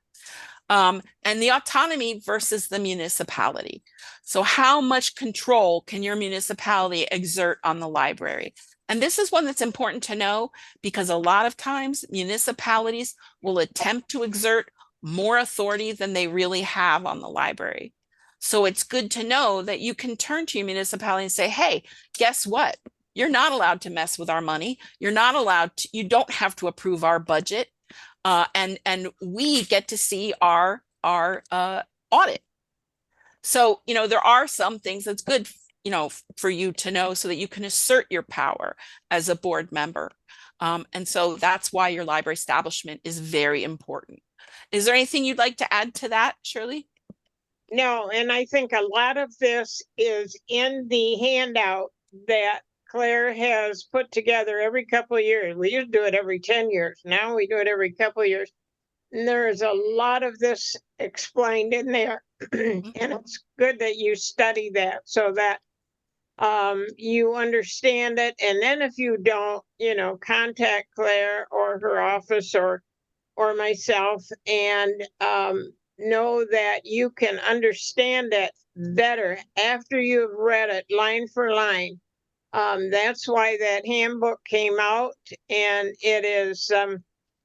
And the autonomy versus the municipality. So how much control can your municipality exert on the library? And this is one that's important to know, because a lot of times municipalities will attempt to exert more authority than they really have on the library. So it's good to know that you can turn to your municipality and say, hey, guess what? You're not allowed to mess with our money. You're not allowed to, you don't have to approve our budget. And we get to see our audit. So, there are some things that's good, for you to know so that you can assert your power as a board member. And so that's why your library establishment is very important. Is there anything you'd like to add to that, Shirley? No, and I think a lot of this is in the handout that Clare has put together every couple of years. We used to do it every 10 years. Now we do it every couple of years. And there's a lot of this explained in there. And it's good that you study that so that you understand it. And then if you don't, contact Clare or her office or myself, and know that you can understand it better after you've read it line for line. That's why that handbook came out, and it is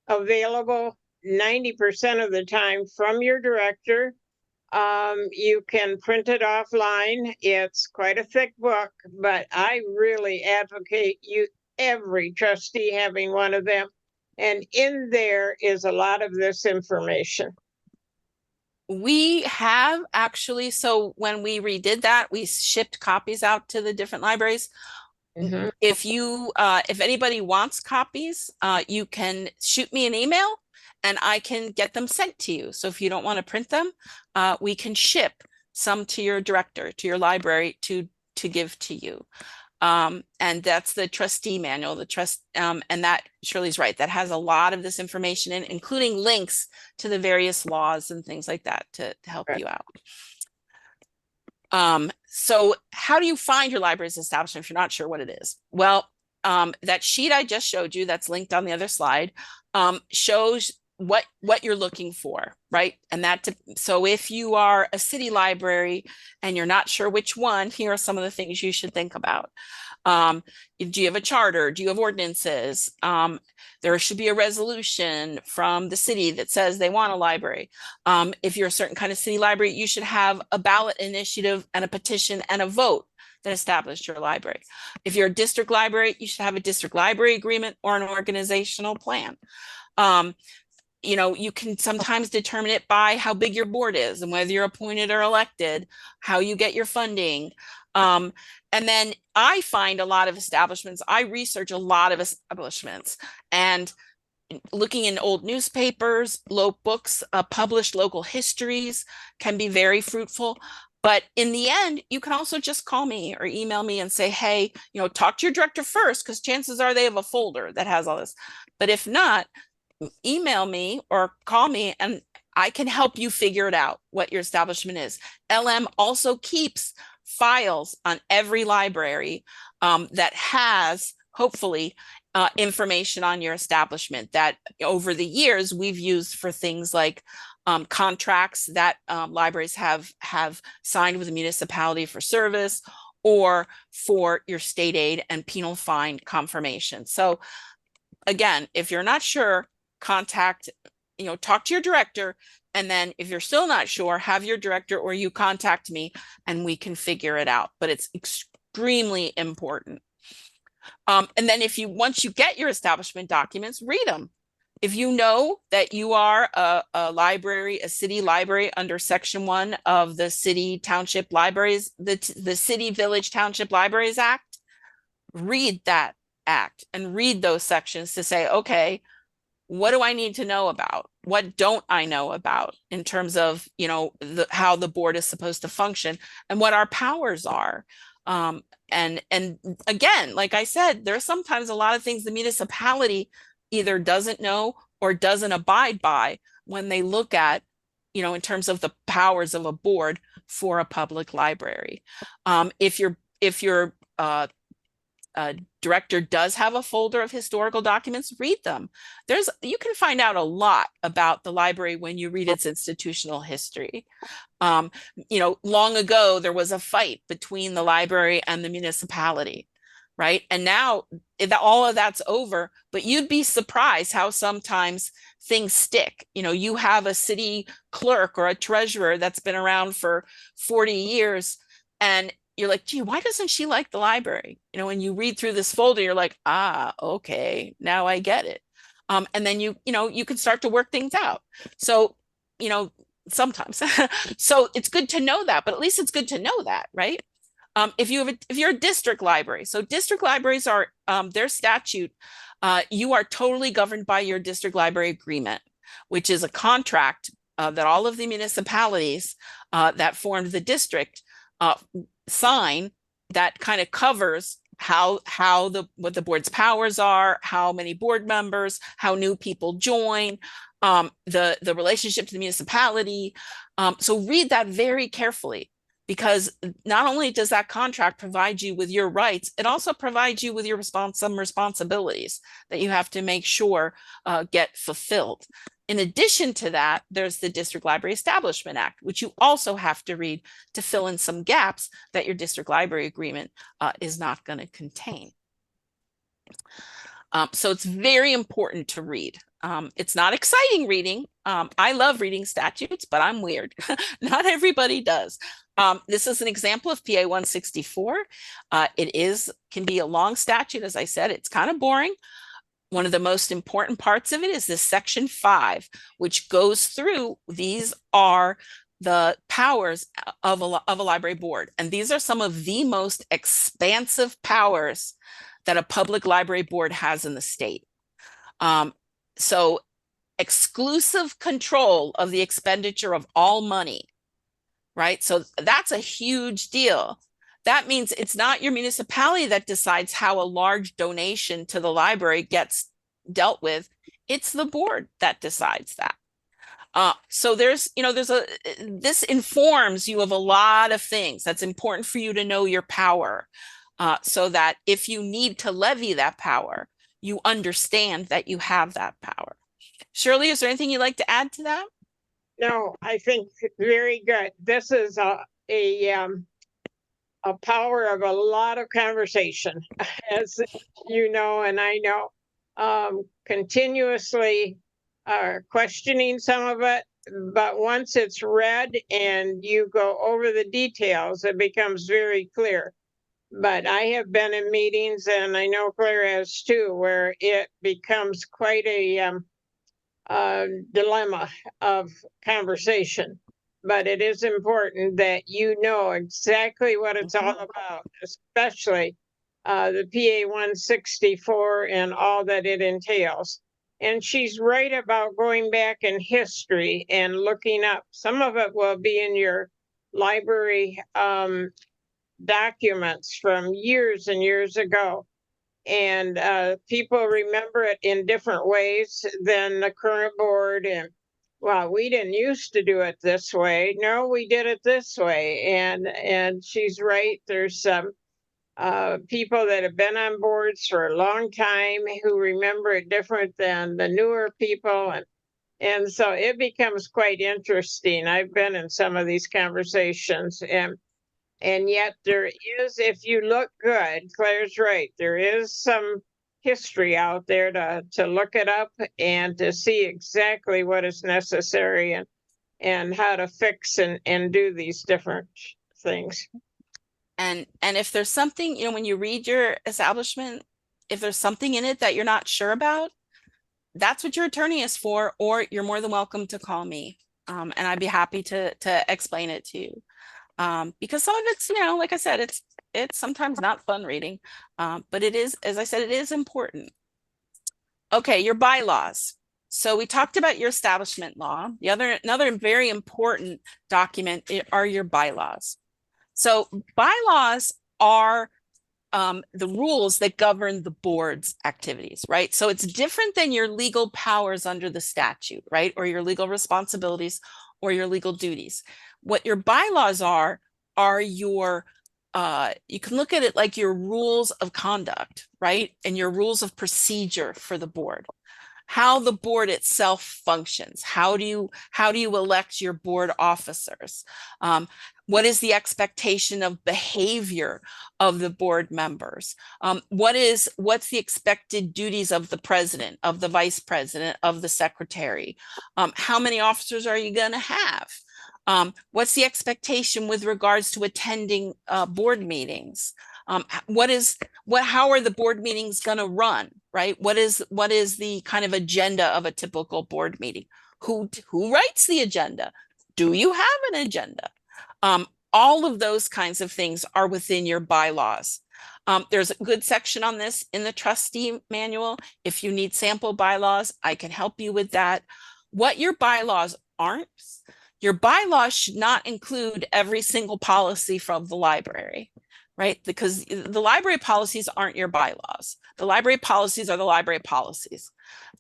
available 90% of the time from your director. You can print it offline. It's quite a thick book, but I really advocate every trustee having one of them. And in there is a lot of this information. We have actually, so when we redid that, we shipped copies out to the different libraries. Mhm. If anybody wants copies, you can shoot me an email and I can get them sent to you. So if you don't want to print them, we can ship some to your director, to your library to give to you. And that's the trustee manual, and that Shirley's right. That has a lot of this information in, including links to the various laws and things like that to help Right. you out. So how do you find your library's establishment if you're not sure what it is? Well, that sheet I just showed you, that's linked on the other slide, shows what you're looking for, right? And so if you are a city library and you're not sure which one, here are some of the things you should think about. Do you have a charter? Do you have ordinances? There should be a resolution from the city that says they want a library. If you're a certain kind of city library, you should have a ballot initiative and a petition and a vote that established your library. If you're a district library, you should have a district library agreement or an organizational plan. You can sometimes determine it by how big your board is and whether you're appointed or elected, how you get your funding. And then I find a lot of establishments, I research a lot of establishments, and looking in old newspapers, books, published local histories can be very fruitful. But in the end, you can also just call me or email me and say, hey, talk to your director first, because chances are they have a folder that has all this. But if not, email me or call me and I can help you figure it out, what your establishment is. LM also keeps files on every library that has, hopefully, information on your establishment that over the years we've used for things like contracts that libraries have signed with a municipality for service, or for your state aid and penal fine confirmation. So again, if you're not sure, talk to your director. And then if you're still not sure, have your director or you contact me and we can figure it out. But it's extremely important. And then once you get your establishment documents, read them. If you know that you are a library, a city library under Section 1 of the City Township Libraries, the City Village Township Libraries Act, read that act and read those sections to say, okay, what do I need to know about? What don't I know about in terms of, how the board is supposed to function and what our powers are? And again, like I said, there's sometimes a lot of things the municipality either doesn't know or doesn't abide by when they look at, in terms of the powers of a board for a public library. If your director does have a folder of historical documents, read them. You can find out a lot about the library when you read its institutional history. Long ago, there was a fight between the library and the municipality, right? And now all of that's over, but you'd be surprised how sometimes things stick. You have a city clerk or a treasurer that's been around for 40 years, and you're like, gee, why doesn't she like the library? When you read through this folder, you're like, okay, now I get it. And then you can start to work things out. So, sometimes. So it's good to know that, but at least it's good to know that, right? If you're a district library, so district libraries are their statute, you are totally governed by your district library agreement, which is a contract that all of the municipalities that formed the district sign, that kind of covers what the board's powers are, how many board members, how new people join, the relationship to the municipality. So read that very carefully, because not only does that contract provide you with your rights, it also provides you with some responsibilities that you have to make sure get fulfilled. In addition to that, there's the District Library Establishment Act, which you also have to read to fill in some gaps that your district library agreement is not going to contain. So it's very important to read. It's not exciting reading. I love reading statutes, but I'm weird. Not everybody does. This is an example of PA 164. It can be a long statute. As I said, it's kind of boring. One of the most important parts of it is this section 5, which goes through, these are the powers of a library board. And these are some of the most expansive powers that a public library board has in the state. So exclusive control of the expenditure of all money, right? So that's a huge deal. That means it's not your municipality that decides how a large donation to the library gets dealt with. It's the board that decides that. So this informs you of a lot of things. That's important for you to know your power, so that if you need to levy that power, you understand that you have that power. Shirley, is there anything you'd like to add to that? No, I think very good. This is a power of a lot of conversation, as you know, and I know, continuously questioning some of it. But once it's read and you go over the details, it becomes very clear. But I have been in meetings, and I know Claire has too, where it becomes quite a dilemma of conversation. But it is important that you know exactly what it's all about, especially the PA 164 and all that it entails. And she's right about going back in history and looking up. Some of it will be in your library documents from years and years ago. And people remember it in different ways than the current board. And well, we didn't used to do it this way. No, we did it this way. And she's right. There's some people that have been on boards for a long time who remember it different than the newer people. And so it becomes quite interesting. I've been in some of these conversations, and yet there is, if you look good, Claire's right, there is some history out there to look it up and to see exactly what is necessary and how to fix and do these different things. And if there's something, when you read your establishment, if there's something in it that you're not sure about, that's what your attorney is for, or you're more than welcome to call me. And I'd be happy to explain it to you. Because some of it's, like I said, it's sometimes not fun reading, but it is, as I said, it is important. Okay, your bylaws. So we talked about your establishment law. Another very important document are your bylaws. So bylaws are the rules that govern the board's activities, right? So it's different than your legal powers under the statute, right? Or your legal responsibilities or your legal duties. What your bylaws are your, you can look at it like your rules of conduct, right? And your rules of procedure for the board. How the board itself functions. How do you elect your board officers? What is the expectation of behavior of the board members? What's the expected duties of the president, of the vice president, of the secretary? How many officers are you going to have? What's the expectation with regards to attending board meetings? How are the board meetings going to run, right? What is the kind of agenda of a typical board meeting? Who writes the agenda? Do you have an agenda? All of those kinds of things are within your bylaws. There's a good section on this in the trustee manual. If you need sample bylaws, I can help you with that. What your bylaws aren't, your bylaws should not include every single policy from the library, right? Because the library policies aren't your bylaws. The library policies are the library policies.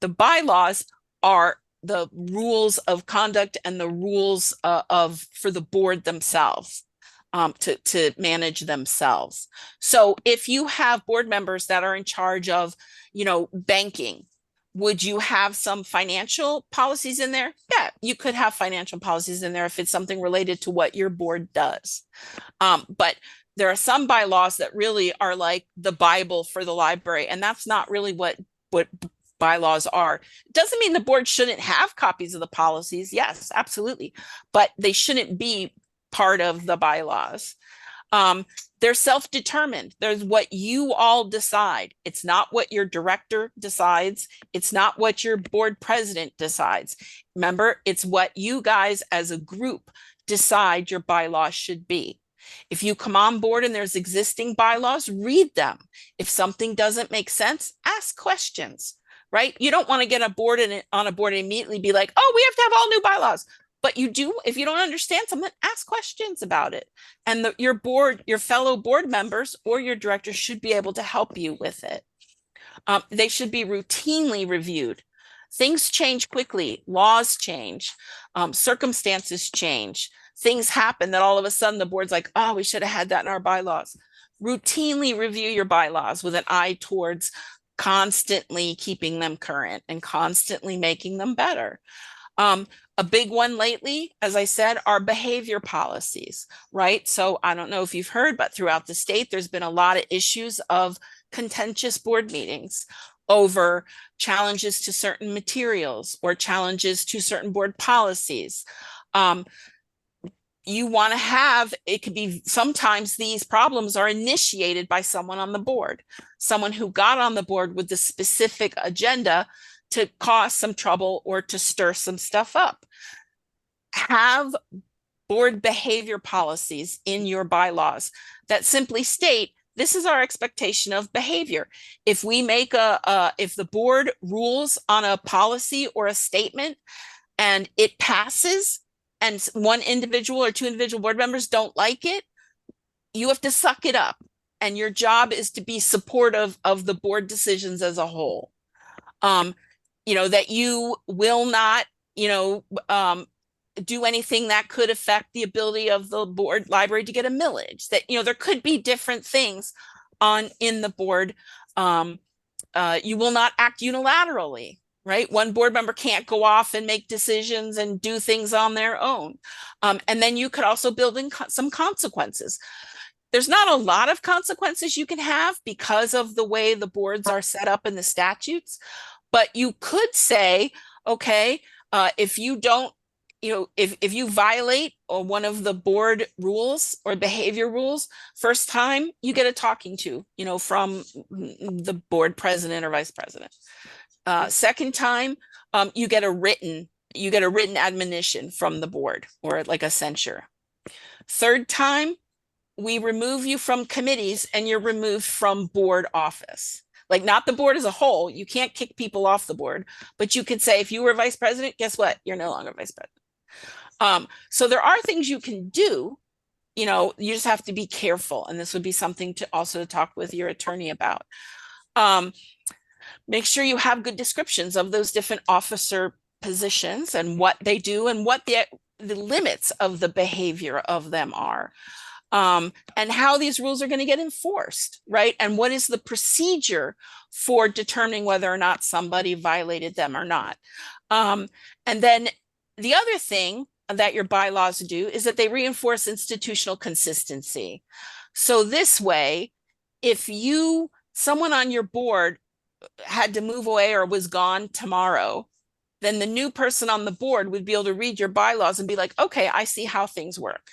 The bylaws are the rules of conduct and the rules for the board themselves, to manage themselves. So if you have board members that are in charge of, banking, would you have some financial policies in there? Yeah, you could have financial policies in there if it's something related to what your board does. But there are some bylaws that really are like the Bible for the library, and that's not really what bylaws are. It doesn't mean the board shouldn't have copies of the policies. Yes, absolutely. But they shouldn't be part of the bylaws. Um, they're self-determined. There's what you all decide. It's not what your director decides. It's not what your board president decides. Remember, it's what you guys as a group decide your bylaws should be. If you come on board and there's existing bylaws, read them. If something doesn't make sense, ask questions, right? You don't want to get on a board and immediately be like, oh, we have to have all new bylaws. But you do, if you don't understand something, ask questions about it. And your fellow board members or your director should be able to help you with it. They should be routinely reviewed. Things change quickly, laws change, circumstances change, things happen that all of a sudden the board's like, oh, we should have had that in our bylaws. Routinely review your bylaws with an eye towards constantly keeping them current and constantly making them better. A big one lately, as I said, are behavior policies, right? So I don't know if you've heard, but throughout the state, there's been a lot of issues of contentious board meetings over challenges to certain materials or challenges to certain board policies. You want to have, it could be, sometimes these problems are initiated by someone on the board, someone who got on the board with the specific agenda to cause some trouble or to stir some stuff up. Have board behavior policies in your bylaws that simply state, this is our expectation of behavior. If we make if the board rules on a policy or a statement and it passes and one individual or two individual board members don't like it, you have to suck it up. And your job is to be supportive of the board decisions as a whole. That you will not, do anything that could affect the ability of the board library to get a millage. That, there could be different things in the board. You will not act unilaterally, right? One board member can't go off and make decisions and do things on their own. And then you could also build in some consequences. There's not a lot of consequences you can have because of the way the boards are set up in the statutes, but you could say, okay, if you don't, if you violate one of the board rules or behavior rules, first time you get a talking to, from the board president or vice president. Second time, you get a written admonition from the board or like a censure. Third time, we remove you from committees and you're removed from board office. Like, not the board as a whole. You can't kick people off the board, but you could say, if you were vice president, guess what? You're no longer vice president. So there are things you can do. You just have to be careful. And this would be something to also talk with your attorney about. Make sure you have good descriptions of those different officer positions and what they do and what the limits of the behavior of them are. And how these rules are going to get enforced, right? And what is the procedure for determining whether or not somebody violated them or not. And then the other thing that your bylaws do is that they reinforce institutional consistency. So this way, if someone on your board had to move away or was gone tomorrow, then the new person on the board would be able to read your bylaws and be like, okay, I see how things work.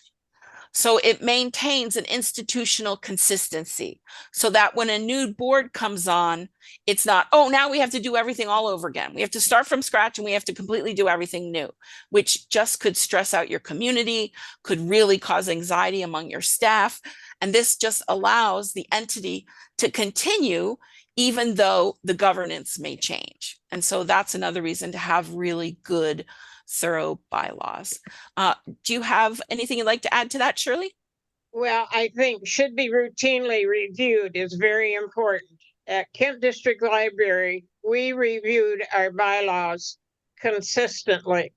So it maintains an institutional consistency so that when a new board comes on, it's not, oh, now we have to do everything all over again. We have to start from scratch and we have to completely do everything new, which just could stress out your community, could really cause anxiety among your staff. And this just allows the entity to continue even though the governance may change. And so that's another reason to have really good, thorough bylaws. Do you have anything you'd like to add to that, Shirley? Well, I think should be routinely reviewed is very important. At Kent District Library, we reviewed our bylaws consistently.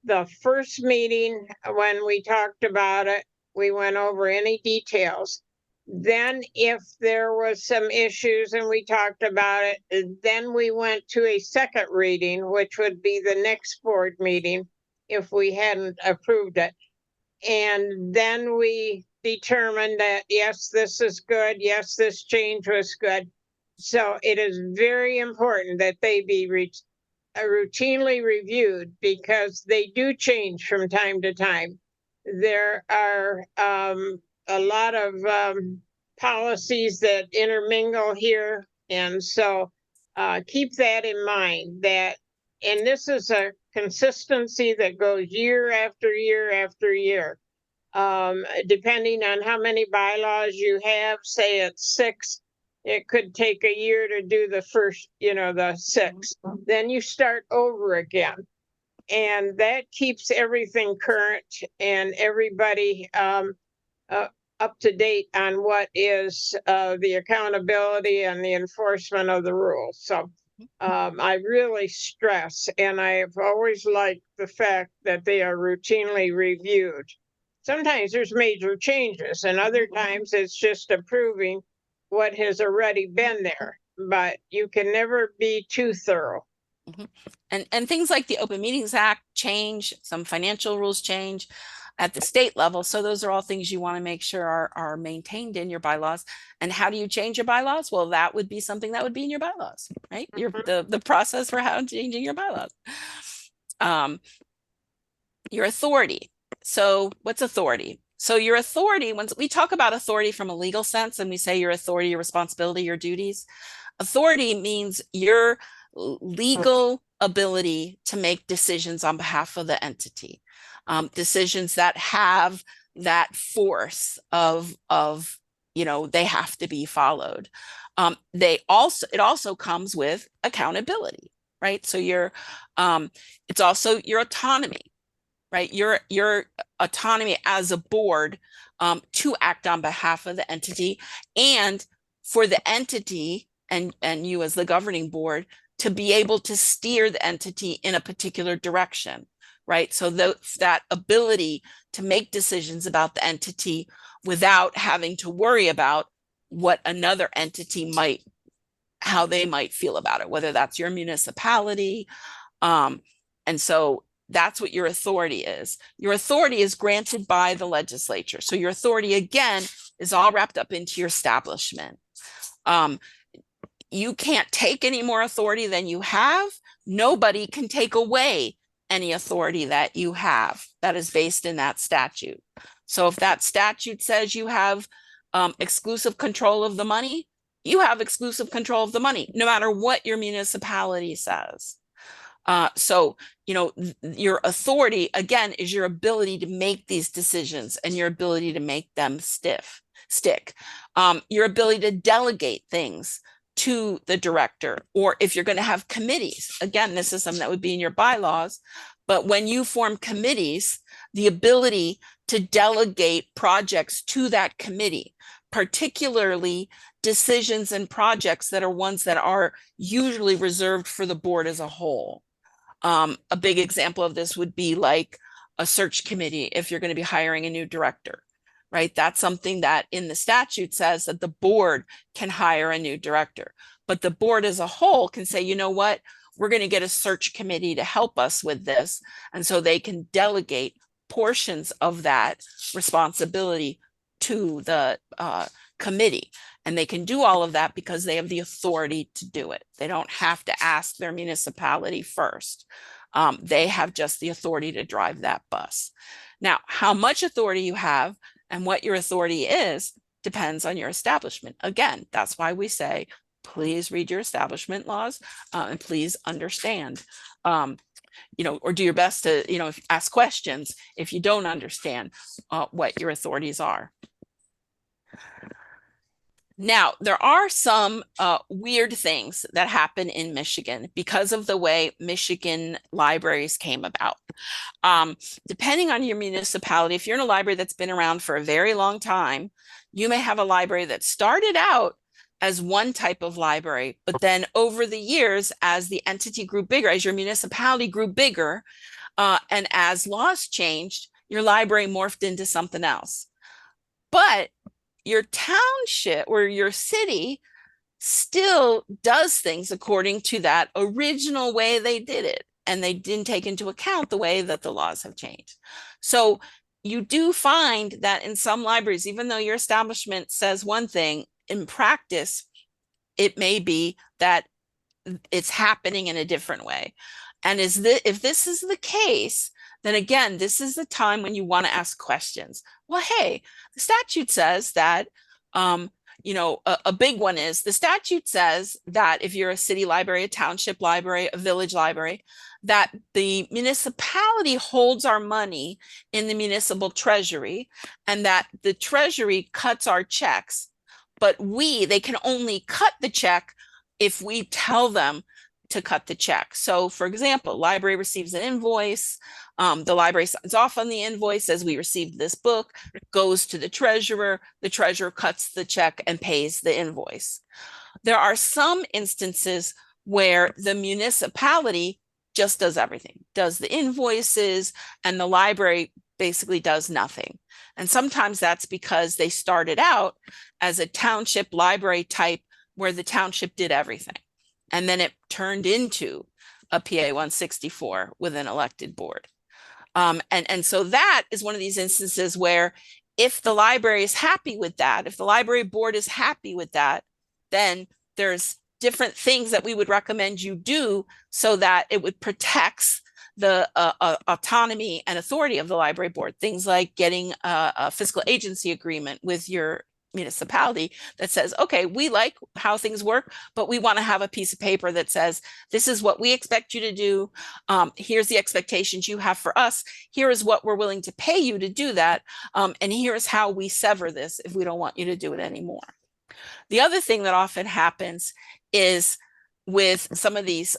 The first meeting, when we talked about it, we went over any details. Then if there was some issues and we talked about it, then we went to a second reading, which would be the next board meeting if we hadn't approved it. And then we determined that, yes, this is good. Yes, this change was good. So it is very important that they be routinely reviewed because they do change from time to time. There are a lot of policies that intermingle here. And so keep that in mind, that, and this is a consistency that goes year after year after year. Depending on how many bylaws you have, say it's 6, it could take a year to do the first, the 6. Then you start over again. And that keeps everything current and everybody up to date on what is the accountability and the enforcement of the rules. So I really stress, and I've always liked the fact that they are routinely reviewed. Sometimes there's major changes, and other times it's just approving what has already been there, but you can never be too thorough. And things like the Open Meetings Act change, some financial rules change at the state level. So those are all things you want to make sure are maintained in your bylaws. And how do you change your bylaws? Well, that would be something that would be in your bylaws, right? The process for how changing your bylaws. Your authority. So what's authority? So your authority, when we talk about authority from a legal sense and we say your authority, your responsibility, your duties, authority means your legal ability to make decisions on behalf of the entity, decisions that have that force of they have to be followed. It also comes with accountability, right? So it's also your autonomy, right? Your autonomy as a board to act on behalf of the entity, and for the entity and you as the governing board to be able to steer the entity in a particular direction, right? So that ability to make decisions about the entity without having to worry about what another entity how they might feel about it, whether that's your municipality. And so that's what your authority is. Your authority is granted by the legislature. So your authority, again, is all wrapped up into your establishment. You can't take any more authority than you have. Nobody can take away any authority that you have that is based in that statute. So if that statute says you have exclusive control of the money, you have exclusive control of the money, no matter what your municipality says. So, your authority, again, is your ability to make these decisions and your ability to make them stick. Your ability to delegate things to the director, or if you're going to have committees, again, this is something that would be in your bylaws, but when you form committees, the ability to delegate projects to that committee, particularly decisions and projects that are ones that are usually reserved for the board as a whole. A big example of this would be like a search committee if you're going to be hiring a new director, right? That's something that in the statute says that the board can hire a new director, but the board as a whole can say, you know what, we're going to get a search committee to help us with this. And so they can delegate portions of that responsibility to the committee. And they can do all of that because they have the authority to do it. They don't have to ask their municipality first. They have just the authority to drive that bus. Now, how much authority you have and what your authority is depends on your establishment. Again, that's why we say, please read your establishment laws and please understand, or do your best to, ask questions if you don't understand what your authorities are. Now, there are some weird things that happen in Michigan because of the way Michigan libraries came about. Depending on your municipality, if you're in a library that's been around for a very long time, you may have a library that started out as one type of library, but then over the years, as the entity grew bigger, as your municipality grew bigger, and as laws changed, your library morphed into something else. But your township or your city still does things according to that original way they did it. And they didn't take into account the way that the laws have changed. So you do find that in some libraries, even though your establishment says one thing, in practice, it may be that it's happening in a different way. And if this is the case, then again, this is the time when you want to ask questions. Well, hey, the statute says that, a big one is the statute says that if you're a city library, a township library, a village library, that the municipality holds our money in the municipal treasury and that the treasury cuts our checks, but they can only cut the check if we tell them to cut the check. So, for example, library receives an invoice. The library signs off on the invoice, says we received this book, goes to the treasurer cuts the check and pays the invoice. There are some instances where the municipality just does everything, does the invoices, and the library basically does nothing. And sometimes that's because they started out as a township library type where the township did everything. And then it turned into a PA 164 with an elected board. And so that is one of these instances where if the library is happy with that, if the library board is happy with that, then there's different things that we would recommend you do so that it would protect the autonomy and authority of the library board. Things like getting a fiscal agency agreement with your municipality that says, okay, we like how things work, but we want to have a piece of paper that says, this is what we expect you to do. Here's the expectations you have for us. Here is what we're willing to pay you to do that. And here's how we sever this if we don't want you to do it anymore. The other thing that often happens is with some of these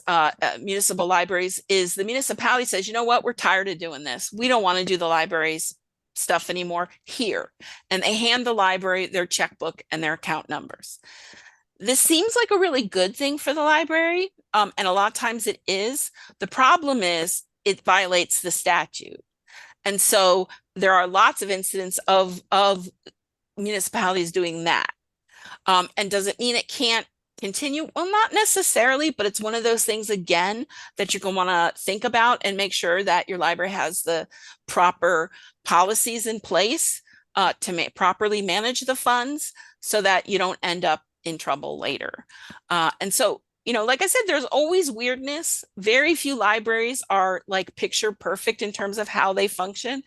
municipal libraries is the municipality says, you know what, we're tired of doing this. We don't want to do the libraries stuff anymore here. And they hand the library their checkbook and their account numbers. This seems like a really good thing for the library. And a lot of times it is. The problem is it violates the statute. And so there are lots of incidents of municipalities doing that. And does it mean it can't continue? Well, not necessarily, but it's one of those things, again, that you're going to want to think about and make sure that your library has the proper policies in place to properly manage the funds so that you don't end up in trouble later. And so, like I said, there's always weirdness. Very few libraries are like picture perfect in terms of how they function.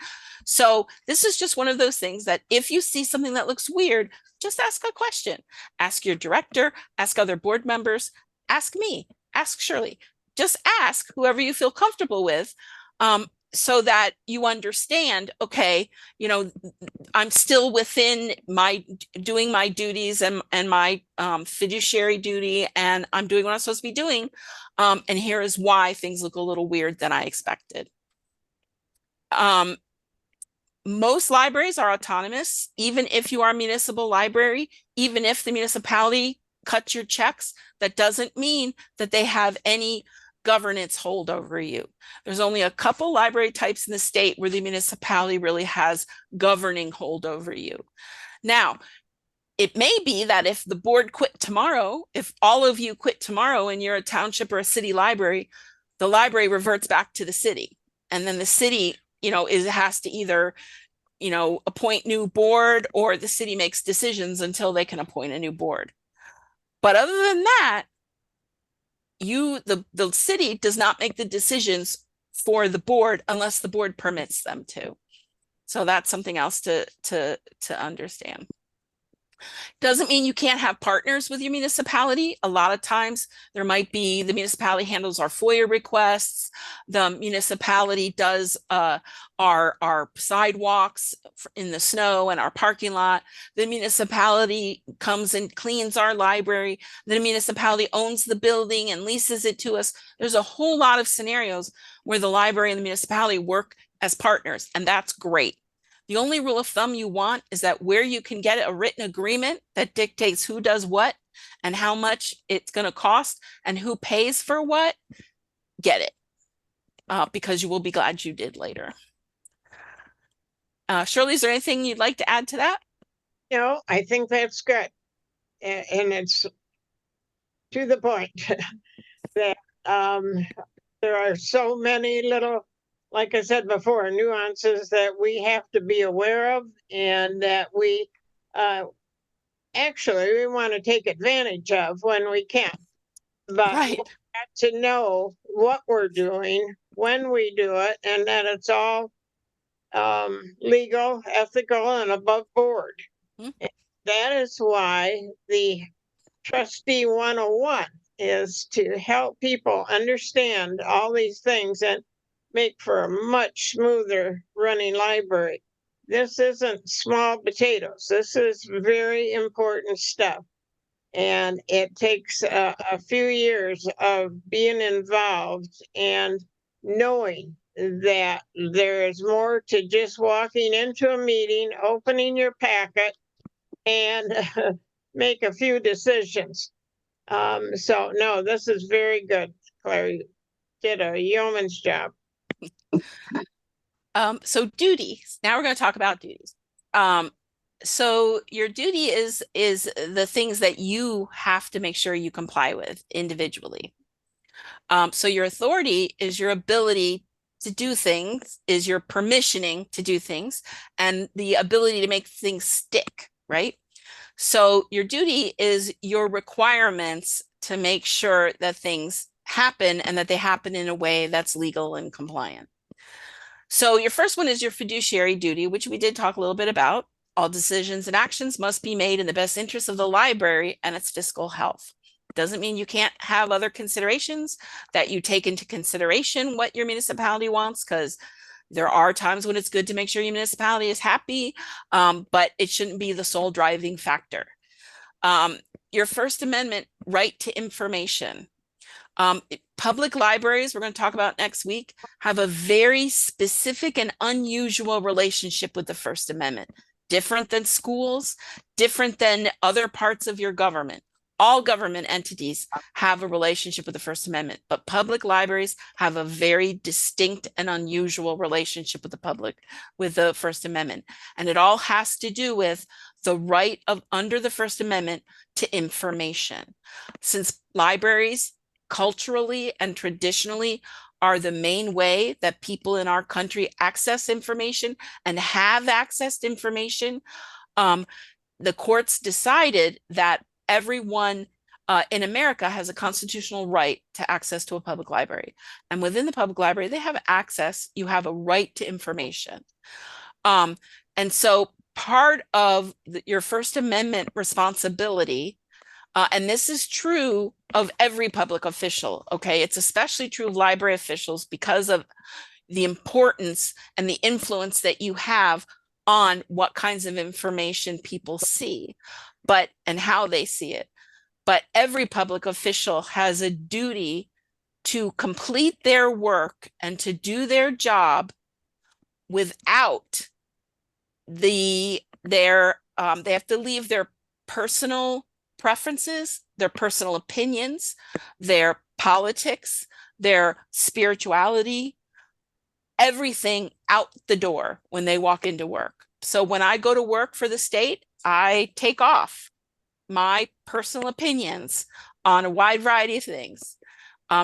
So this is just one of those things that if you see something that looks weird, just ask a question. Ask your director, ask other board members, ask me, ask Shirley. Just ask whoever you feel comfortable with, so that you understand, okay, I'm still within doing my duties and my fiduciary duty, and I'm doing what I'm supposed to be doing. And here is why things look a little weird than I expected. Most libraries are autonomous, even if you are a municipal library, even if the municipality cuts your checks, that doesn't mean that they have any governance hold over you. There's only a couple library types in the state where the municipality really has governing hold over you. Now, it may be that if the board quit tomorrow, if all of you quit tomorrow and you're a township or a city library, the library reverts back to the city. And then the city has to either, appoint new board, or the city makes decisions until they can appoint a new board. But other than that, the city does not make the decisions for the board unless the board permits them to. So that's something else to understand. Doesn't mean you can't have partners with your municipality. A lot of times there might be the municipality handles our FOIA requests. The municipality does our sidewalks in the snow and our parking lot. The municipality comes and cleans our library. The municipality owns the building and leases it to us. There's a whole lot of scenarios where the library and the municipality work as partners, and that's great. The only rule of thumb you want is that where you can get a written agreement that dictates who does what and how much it's going to cost and who pays for what, get it, because you will be glad you did later. Shirley, is there anything you'd like to add to that? No, I think that's good. And it's to the point that there are so many little, like I said before, nuances that we have to be aware of, and that we actually want to take advantage of when we can. But Right. we got to know what we're doing, when we do it, and that it's all legal, ethical, and above board. Mhm. And that is why the Trustee 101 is to help people understand all these things and make for a much smoother running library. This isn't small potatoes. This is very important stuff. And it takes a few years of being involved and knowing that there is more to just walking into a meeting, opening your packet, and make a few decisions. So no, this is very good, Claire. You did a yeoman's job. So duties. Now we're going to talk about duties. So your duty is the things that you have to make sure you comply with individually. So your authority is your ability to do things, is your permissioning to do things, and the ability to make things stick, right? So your duty is your requirements to make sure that things happen and that they happen in a way that's legal and compliant. So your first one is your fiduciary duty, which we did talk a little bit about. All decisions and actions must be made in the best interest of the library and its fiscal health. Doesn't mean you can't have other considerations, that you take into consideration what your municipality wants, because there are times when it's good to make sure your municipality is happy, but it shouldn't be the sole driving factor. Your First Amendment right to information. Public libraries, we're going to talk about next week, have a very specific and unusual relationship with the First Amendment, different than schools, different than other parts of your government. All government entities have a relationship with the First Amendment, but public libraries have a very distinct and unusual relationship with the public, with the First Amendment. And it all has to do with the right of under the First Amendment to information. Since libraries culturally and traditionally are the main way that people in our country access information and have accessed information, the courts decided that everyone in America has a constitutional right to access to a public library. And within the public library, they have access, you have a right to information. And so part of your First Amendment responsibility, and this is true of every public official, okay? It's especially true of library officials because of the importance and the influence that you have on what kinds of information people see, and how they see it. But every public official has a duty to complete their work and to do their job without they have to leave their personal preferences, their personal opinions, their politics, their spirituality, everything out the door when they walk into work. So when I go to work for the state, I take off my personal opinions on a wide variety of things.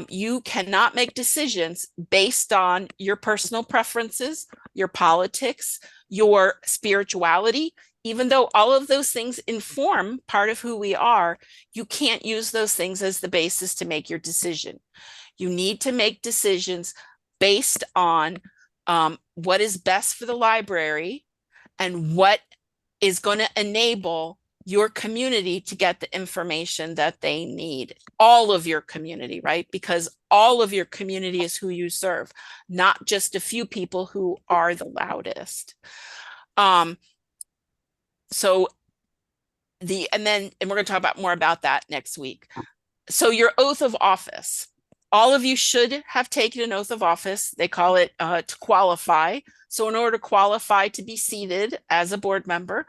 You cannot make decisions based on your personal preferences, your politics, your spirituality. Even though all of those things inform part of who we are, you can't use those things as the basis to make your decision. You need to make decisions based on what is best for the library and what is going to enable your community to get the information that they need. All of your community, right? Because all of your community is who you serve, not just a few people who are the loudest. So and we're going to talk about more about that next week. So your oath of office. All of you should have taken an oath of office. They call it to qualify. So in order to qualify to be seated as a board member,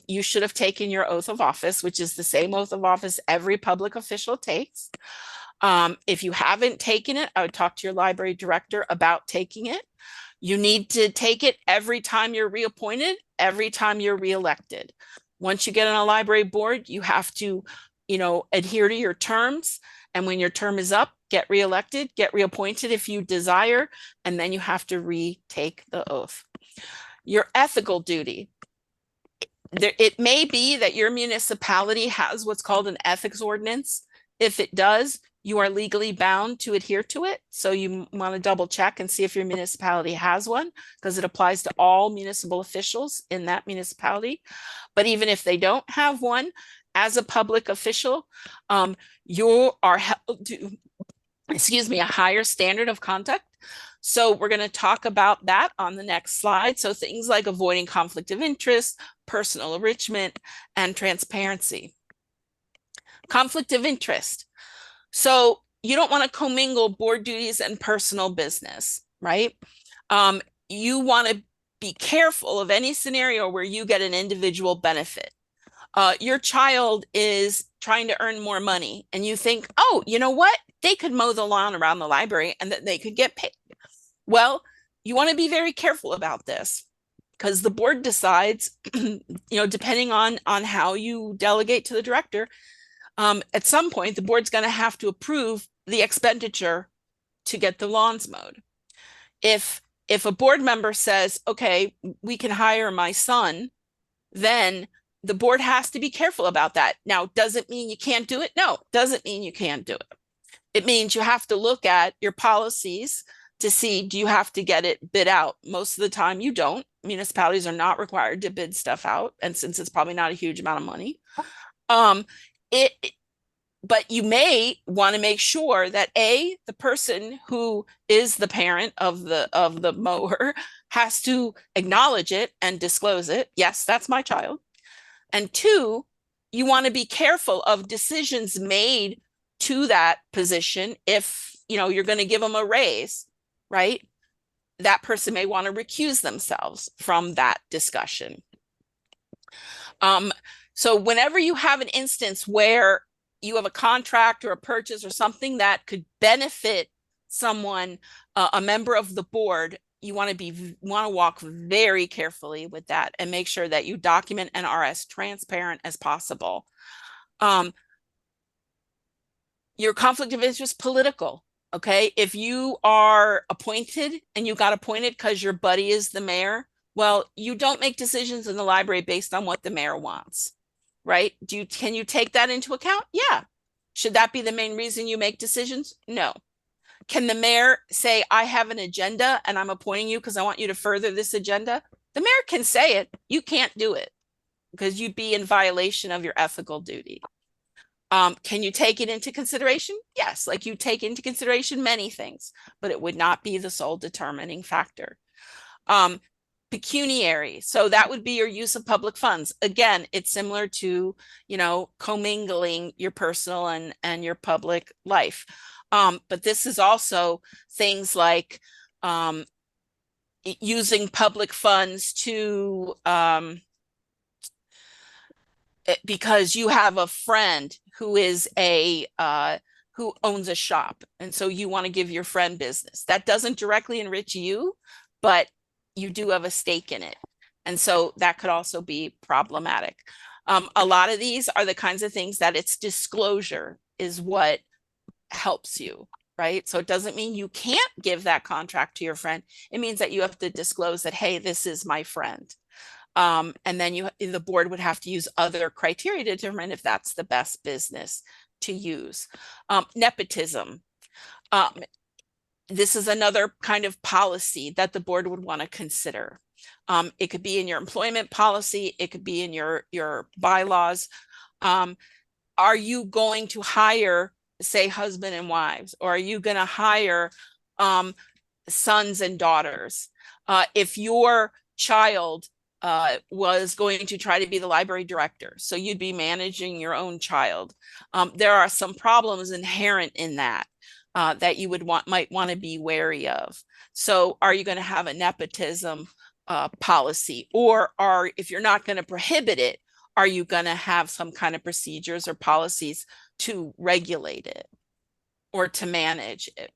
you should have taken your oath of office, which is the same oath of office every public official takes. If you haven't taken it, I would talk to your library director about taking it. You need to take it every time you're reappointed, every time you're reelected. Once you get on a library board, you have to, adhere to your terms. And when your term is up, get reelected, get reappointed if you desire, and then you have to retake the oath. Your ethical duty. It may be that your municipality has what's called an ethics ordinance. If it does, you are legally bound to adhere to it. So you want to double check and see if your municipality has one, because it applies to all municipal officials in that municipality. But even if they don't have one, as a public official, you are held to, a higher standard of conduct. So we're going to talk about that on the next slide. So things like avoiding conflict of interest, personal enrichment, and transparency. Conflict of interest. So you don't want to commingle board duties and personal business, right? You want to be careful of any scenario where you get an individual benefit. Your child is trying to earn more money and you think, oh, you know what? They could mow the lawn around the library and that they could get paid. Well, you want to be very careful about this because the board decides, depending on how you delegate to the director, at some point, the board's going to have to approve the expenditure to get the lawns mowed. If a board member says, okay, we can hire my son, then the board has to be careful about that. Now, does it mean you can't do it? No, doesn't mean you can't do it. It means you have to look at your policies to see, do you have to get it bid out? Most of the time you don't. Municipalities are not required to bid stuff out. And since it's probably not a huge amount of money, but you may want to make sure that the person who is the parent of the mower has to acknowledge it and disclose it. Yes, that's my child. And two, you want to be careful of decisions made to that position. If you're going to give them a raise, right? That person may want to recuse themselves from that discussion. So whenever you have an instance where you have a contract or a purchase or something that could benefit someone, a member of the board, you want to walk very carefully with that and make sure that you document and are as transparent as possible. Your conflict of interest, political. Okay, if you are appointed and you got appointed because your buddy is the mayor, well, you don't make decisions in the library based on what the mayor wants, right? Can you take that into account? Yeah. Should that be the main reason you make decisions? No. Can the mayor say, I have an agenda and I'm appointing you because I want you to further this agenda? The mayor can say it. You can't do it because you'd be in violation of your ethical duty. Can you take it into consideration? Yes, like you take into consideration many things, but it would not be the sole determining factor. Pecuniary, so that would be your use of public funds. Again, it's similar to, commingling your personal and your public life. But this is also things like using public funds to because you have a friend who is who owns a shop, and so you want to give your friend business. That doesn't directly enrich you, but you do have a stake in it. And so that could also be problematic. A lot of these are the kinds of things that it's disclosure is what helps you, right? So it doesn't mean you can't give that contract to your friend. It means that you have to disclose that, hey, this is my friend. And then the board would have to use other criteria to determine if that's the best business to use. Nepotism. This is another kind of policy that the board would want to consider. It could be in your employment policy. It could be in your bylaws. Are you going to hire, say, husband and wives, or are you going to hire sons and daughters? If your child was going to try to be the library director, so you'd be managing your own child, there are some problems inherent in that. That you might want to be wary of. So are you going to have a nepotism policy, or if you're not going to prohibit it, are you going to have some kind of procedures or policies to regulate it or to manage it?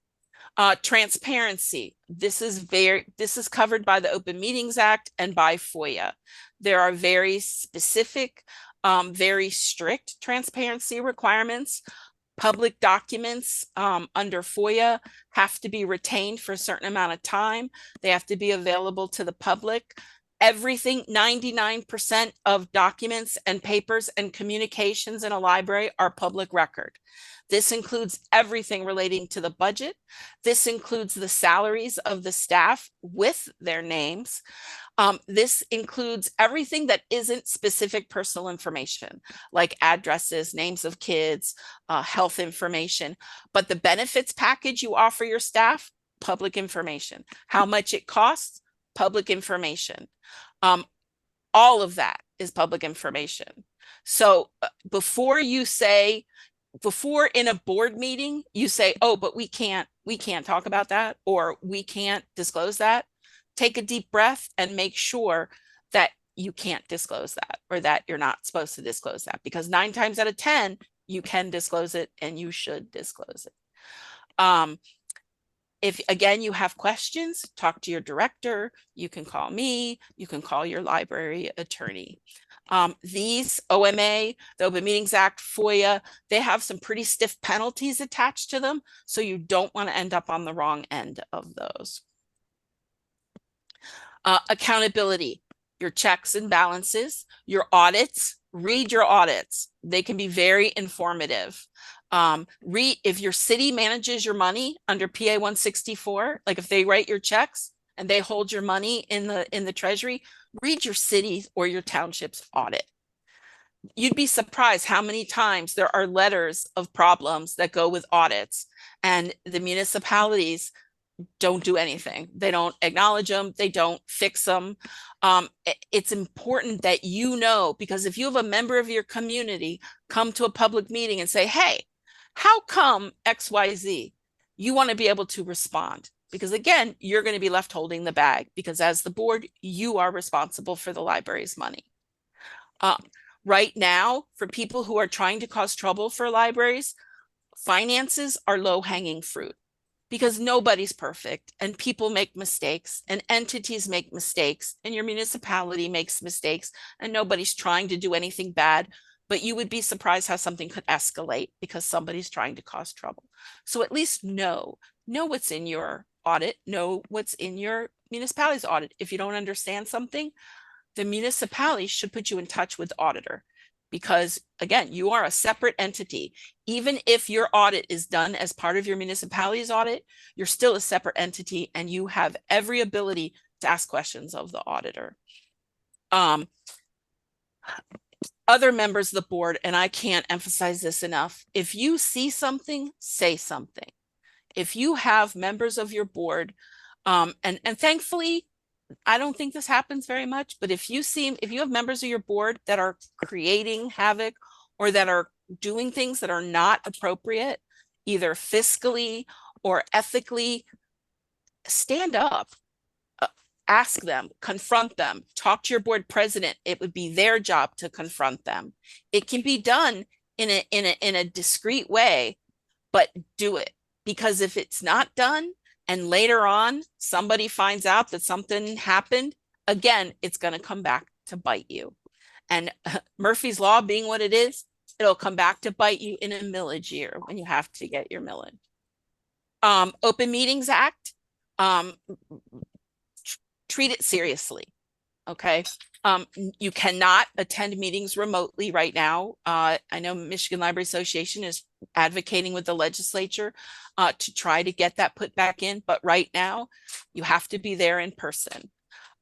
Transparency. This is covered by the Open Meetings Act and by FOIA. There are very specific, very strict transparency requirements. Public documents under FOIA have to be retained for a certain amount of time. They have to be available to the public. Everything, 99% of documents and papers and communications in a library are public record. This includes everything relating to the budget. This includes the salaries of the staff with their names. This includes everything that isn't specific personal information, like addresses, names of kids, health information. But the benefits package you offer your staff, public information. How much it costs, public information. All of that is public information. So before in a board meeting, you say, oh, but we can't talk about that, or we can't disclose that. Take a deep breath and make sure that you can't disclose that, or that you're not supposed to disclose that, because 9 times out of 10, you can disclose it and you should disclose it. If again, you have questions, talk to your director. You can call me, you can call your library attorney. These OMA, the Open Meetings Act, FOIA, they have some pretty stiff penalties attached to them. So you don't want to end up on the wrong end of those. Accountability, your checks and balances, your audits, read your audits. They can be very informative. If your city manages your money under PA 164, like if they write your checks and they hold your money in the treasury, read your city or your township's audit. You'd be surprised how many times there are letters of problems that go with audits, and the municipalities don't do anything. They don't acknowledge them. They don't fix them. It's important that you know, because if you have a member of your community come to a public meeting and say, hey, how come XYZ? You want to be able to respond, because again, you're going to be left holding the bag, because as the board, you are responsible for the library's money. Right now, for people who are trying to cause trouble for libraries, finances are low-hanging fruit, because nobody's perfect and people make mistakes and entities make mistakes and your municipality makes mistakes, and nobody's trying to do anything bad, but you would be surprised how something could escalate because somebody's trying to cause trouble. So at least know what's in your audit, know what's in your municipality's audit. If you don't understand something, the municipality should put you in touch with the auditor, because again, you are a separate entity. Even if your audit is done as part of your municipality's audit, you're still a separate entity and you have every ability to ask questions of the auditor. Other members of the board, and I can't emphasize this enough, if you see something, say something. If you have members of your board, and thankfully, I don't think this happens very much, but if you have members of your board that are creating havoc or that are doing things that are not appropriate, either fiscally or ethically, stand up, ask them, confront them, talk to your board president. It would be their job to confront them. It can be done in a discreet way, but do it, because if it's not done, and later on, somebody finds out that something happened, again, it's going to come back to bite you. And Murphy's Law being what it is, it'll come back to bite you in a millage year when you have to get your millage. Open Meetings Act, treat it seriously, okay? You cannot attend meetings remotely right now. I know Michigan Library Association is advocating with the legislature to try to get that put back in, but right now you have to be there in person.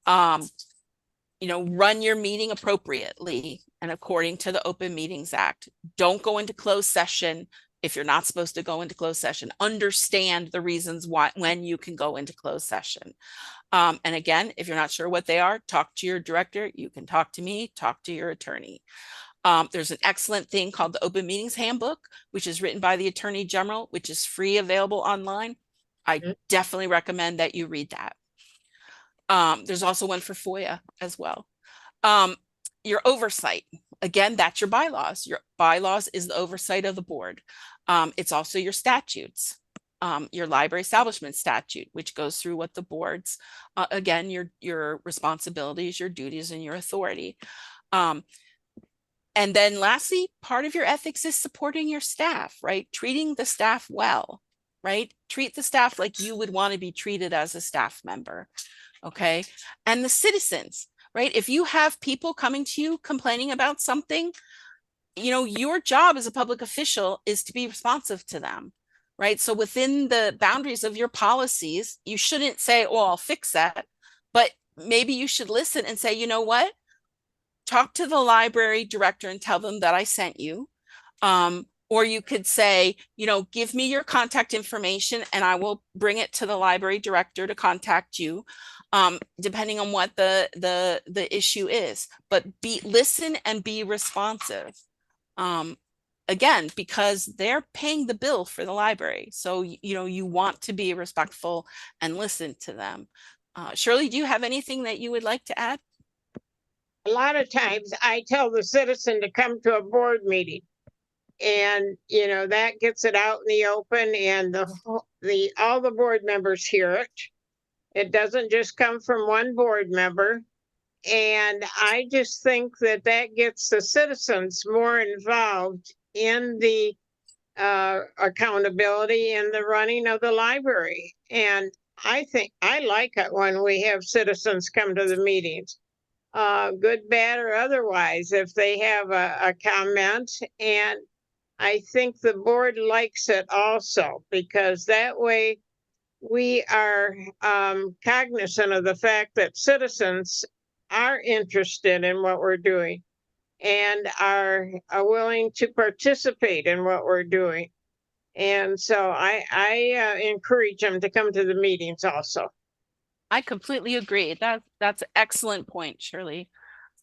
Run your meeting appropriately and according to the Open Meetings Act. Don't go into closed session if you're not supposed to go into closed session. Understand the reasons when you can go into closed session. And again, if you're not sure what they are, talk to your director. You can talk to me, talk to your attorney. There's an excellent thing called the Open Meetings Handbook, which is written by the Attorney General, which is free, available online. I definitely recommend that you read that. There's also one for FOIA as well. Your oversight, again, that's your bylaws. Your bylaws is the oversight of the board. It's also your statutes. Your library establishment statute, which goes through what the board's, again, your responsibilities, your duties, and your authority. And then lastly, part of your ethics is supporting your staff, right? Treating the staff well, right? Treat the staff like you would want to be treated as a staff member, okay? And the citizens, right? If you have people coming to you complaining about something, your job as a public official is to be responsive to them, right? So within the boundaries of your policies, you shouldn't say, oh, I'll fix that. But maybe you should listen and say, you know what? Talk to the library director and tell them that I sent you. Or you could say, give me your contact information and I will bring it to the library director to contact you, depending on what the issue is. But listen and be responsive. Um, again, because they're paying the bill for the library. So, you want to be respectful and listen to them. Shirley, do you have anything that you would like to add? A lot of times I tell the citizen to come to a board meeting. And, that gets it out in the open and all the board members hear it. It doesn't just come from one board member. And I just think that gets the citizens more involved in the accountability and the running of the library. And I think I like it when we have citizens come to the meetings, good, bad, or otherwise, if they have a comment. And I think the board likes it also, because that way we are cognizant of the fact that citizens are interested in what we're doing and are willing to participate in what we're doing. And so I encourage them to come to the meetings also. I completely agree. That's an excellent point, Shirley.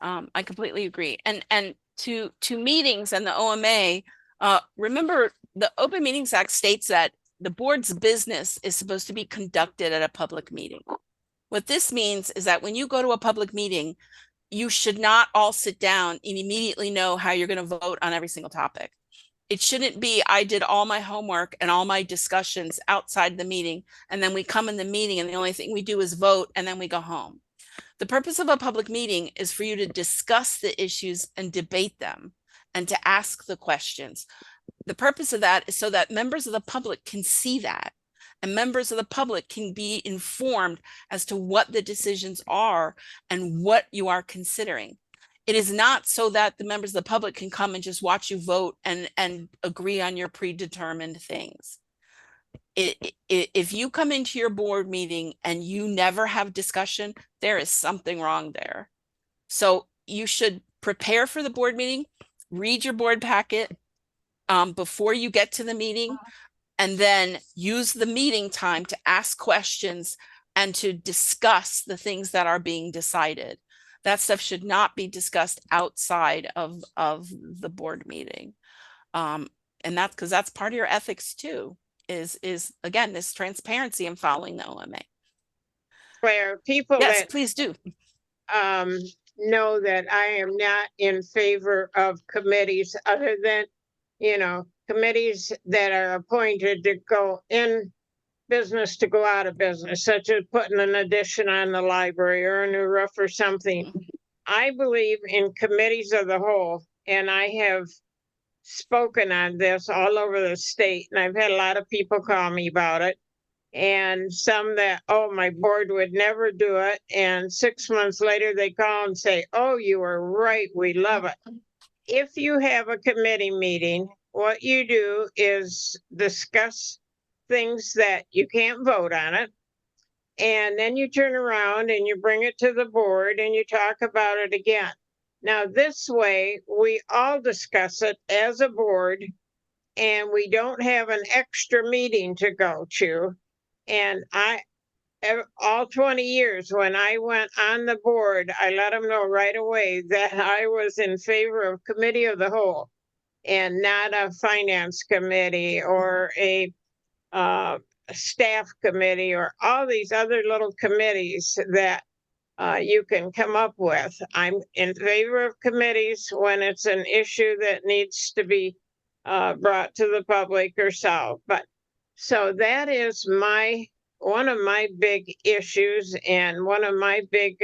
I completely agree. And to meetings and the OMA, remember the Open Meetings Act states that the board's business is supposed to be conducted at a public meeting. What this means is that when you go to a public meeting, you should not all sit down and immediately know how you're going to vote on every single topic. It shouldn't be, I did all my homework and all my discussions outside the meeting, and then we come in the meeting and the only thing we do is vote and then we go home. The purpose of a public meeting is for you to discuss the issues and debate them and to ask the questions. The purpose of that is so that members of the public can see that, and members of the public can be informed as to what the decisions are and what you are considering. It is not so that the members of the public can come and just watch you vote and agree on your predetermined things. If you come into your board meeting and you never have discussion, there is something wrong there. So you should prepare for the board meeting, read your board packet before you get to the meeting, and then use the meeting time to ask questions and to discuss the things that are being decided. That stuff should not be discussed outside of the board meeting. And that's because that's part of your ethics too, is again, this transparency and following the OMA. Claire, people yes, please do. Know that I am not in favor of committees other than, committees that are appointed to go in business to go out of business, such as putting an addition on the library or a new roof or something. I believe in committees of the whole, and I have spoken on this all over the state, and I've had a lot of people call me about it. And some that, oh, my board would never do it. And 6 months later, they call and say, oh, you were right. We love it. If you have a committee meeting, what you do is discuss things that you can't vote on it. And then you turn around and you bring it to the board and you talk about it again. Now, this way, we all discuss it as a board and we don't have an extra meeting to go to. And all 20 years when I went on the board, I let them know right away that I was in favor of committee of the whole and not a finance committee or a staff committee or all these other little committees that you can come up with. I'm in favor of committees when it's an issue that needs to be brought to the public or solved. But so that is one of my big issues, and one of my big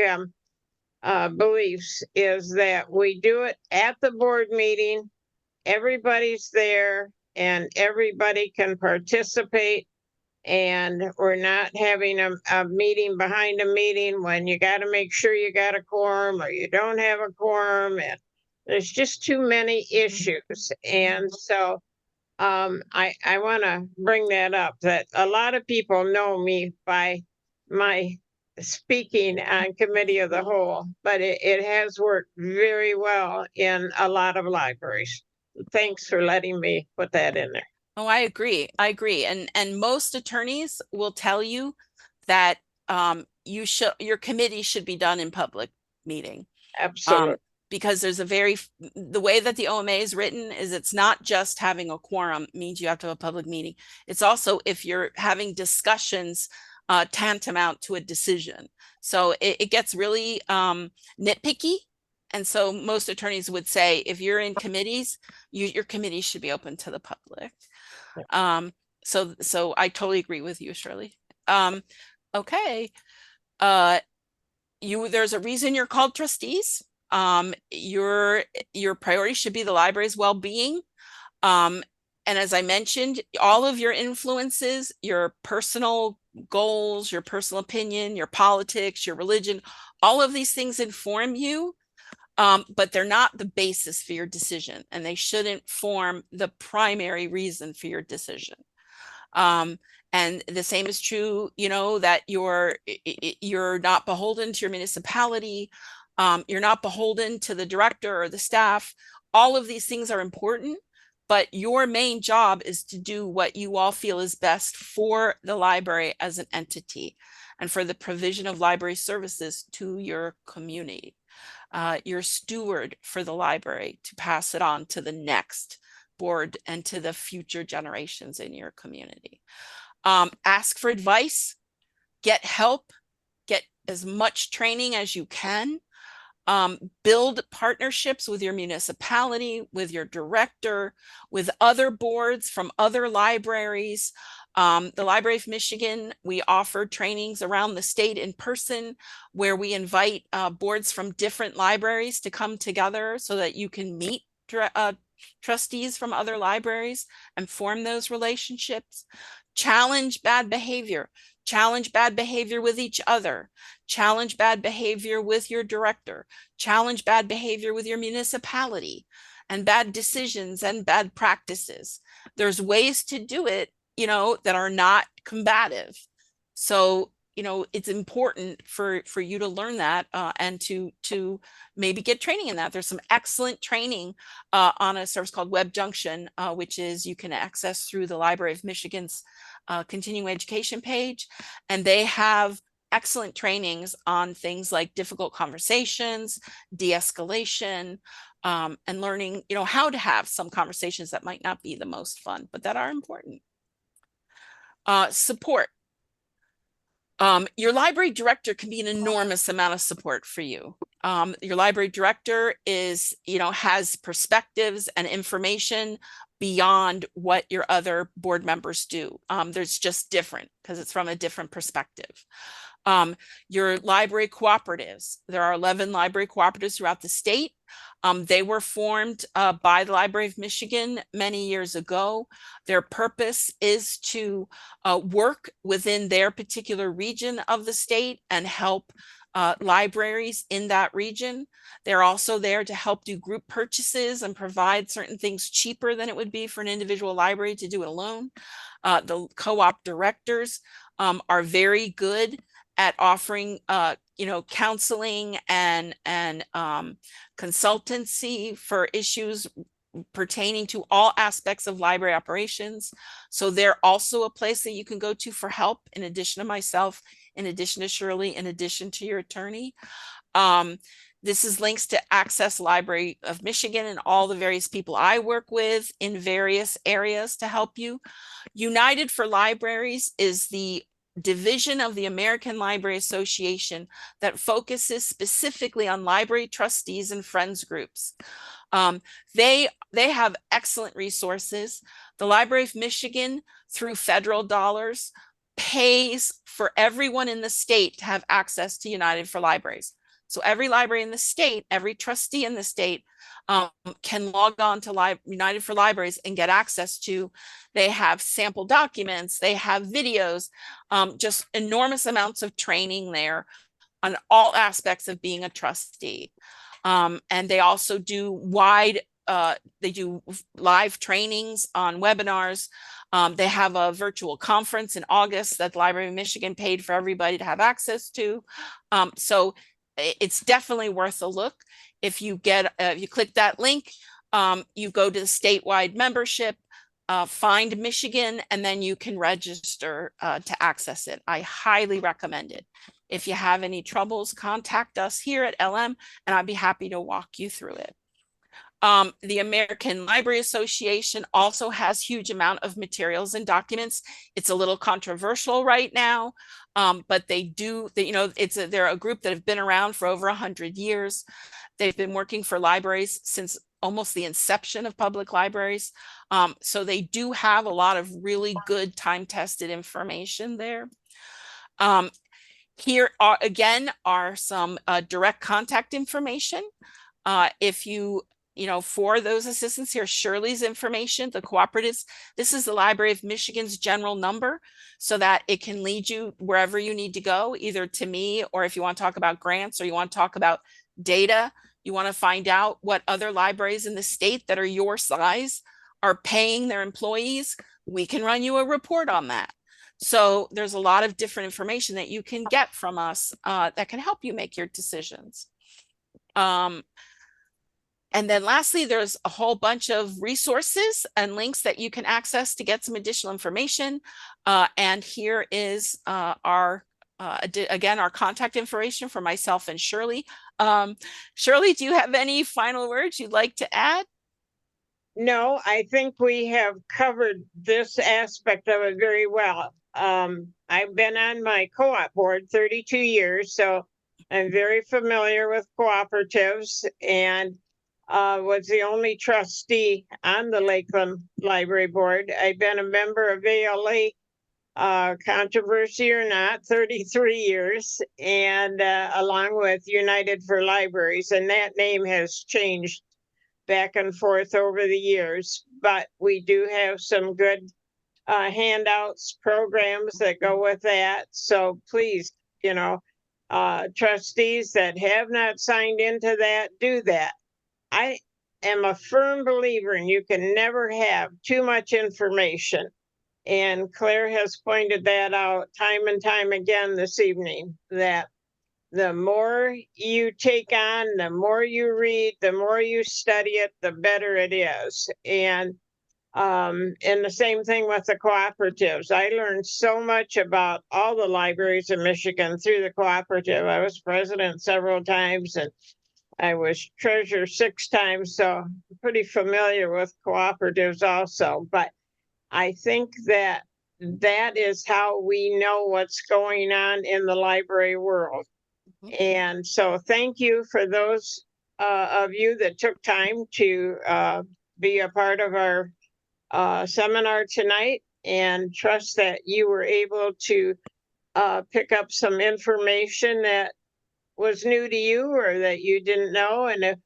beliefs is that we do it at the board meeting. Everybody's there and everybody can participate. and we're not having a meeting behind a meeting when you got to make sure you got a quorum or you don't have a quorum, and there's just too many issues. And so I want to bring that up, that a lot of people know me by my speaking on committee of the whole, but it has worked very well in a lot of libraries. Thanks for letting me put that in there. Oh, I agree. I agree. And most attorneys will tell you that your committee should be done in public meeting. Absolutely. Because there's the way that the OMA is written is it's not just having a quorum means you have to have a public meeting. It's also if you're having discussions tantamount to a decision. So it gets really nitpicky. And so most attorneys would say if you're in committees, your committee should be open to the public. So I totally agree with you, Shirley. Okay. There's a reason you're called trustees. Your priority should be the library's well-being. And as I mentioned, all of your influences, your personal goals, your personal opinion, your politics, your religion, all of these things inform you, but they're not the basis for your decision, and they shouldn't form the primary reason for your decision. And the same is true, that you're not beholden to your municipality. You're not beholden to the director or the staff. All of these things are important, but your main job is to do what you all feel is best for the library as an entity and for the provision of library services to your community. You're steward for the library to pass it on to the next board and to the future generations in your community. Ask for advice, get help, get as much training as you can. Build partnerships with your municipality, with your director, with other boards from other libraries. The Library of Michigan, we offer trainings around the state in person where we invite boards from different libraries to come together so that you can meet trustees from other libraries and form those relationships. Challenge bad behavior. Challenge bad behavior with each other. Challenge bad behavior with your director. Challenge bad behavior with your municipality and bad decisions and bad practices. There's ways to do it, that are not combative. So, it's important for you to learn that and to maybe get training in that. There's some excellent training on a service called Web Junction, which is you can access through the Library of Michigan's continuing education page. And they have excellent trainings on things like difficult conversations, de-escalation, and learning, how to have some conversations that might not be the most fun, but that are important. Support. Your library director can be an enormous amount of support for you. Your library director has perspectives and information beyond what your other board members do. There's just different because it's from a different perspective. Your library cooperatives. There are 11 library cooperatives throughout the state. They were formed by the Library of Michigan many years ago. Their purpose is to work within their particular region of the state and help libraries in that region. They're also there to help do group purchases and provide certain things cheaper than it would be for an individual library to do it alone. The co-op directors are very good at offering counseling and consultancy for issues pertaining to all aspects of library operations. So they're also a place that you can go to for help, in addition to myself, in addition to Shirley, in addition to your attorney. This is links to Access Library of Michigan and all the various people I work with in various areas to help you. United for Libraries is the division of the American Library Association that focuses specifically on library trustees and friends groups. They have excellent resources. The Library of Michigan, through federal dollars, pays for everyone in the state to have access to United for Libraries. So every library in the state, every trustee in the state can log on to United for Libraries and get access to. They have sample documents, they have videos, just enormous amounts of training there on all aspects of being a trustee. And they also do they do live trainings on webinars. They have a virtual conference in August that the Library of Michigan paid for everybody to have access to. So it's definitely worth a look. If you click that link, you go to the statewide membership, find Michigan, and then you can register to access it. I highly recommend it. If you have any troubles, contact us here at LM, and I'd be happy to walk you through it. The American Library Association also has huge amount of materials and documents. It's a little controversial right now, but they're a group that have been around for over 100 years. They've been working for libraries since almost the inception of public libraries. So they do have a lot of really good time-tested information there. Here again are some direct contact information. If for those assistants, here's Shirley's information, the cooperatives. This is the Library of Michigan's general number so that it can lead you wherever you need to go, either to me, or if you want to talk about grants or you want to talk about data, you want to find out what other libraries in the state that are your size are paying their employees, we can run you a report on that. So there's a lot of different information that you can get from us that can help you make your decisions. And then lastly, there's a whole bunch of resources and links that you can access to get some additional information. And here is again, our contact information for myself and Shirley. Shirley, do you have any final words you'd like to add? No, I think we have covered this aspect of it very well. I've been on my co-op board 32 years, so I'm very familiar with cooperatives, and was the only trustee on the Lakeland Library Board. I've been a member of ALA, controversy or not, 33 years, and along with United for Libraries, and that name has changed back and forth over the years, but we do have some good handouts, programs that go with that. So please, trustees that have not signed into that, do that. I am a firm believer in you can never have too much information. And Claire has pointed that out time and time again this evening, that the more you take on, the more you read, the more you study it, the better it is. And the same thing with the cooperatives. I learned so much about all the libraries in Michigan through the cooperative. I was president several times and I was treasurer 6 times, so I'm pretty familiar with cooperatives also. But I think that is how we know what's going on in the library world. And so thank you for those of you that took time to be a part of our seminar tonight, and trust that you were able to pick up some information that was new to you or that you didn't know. And if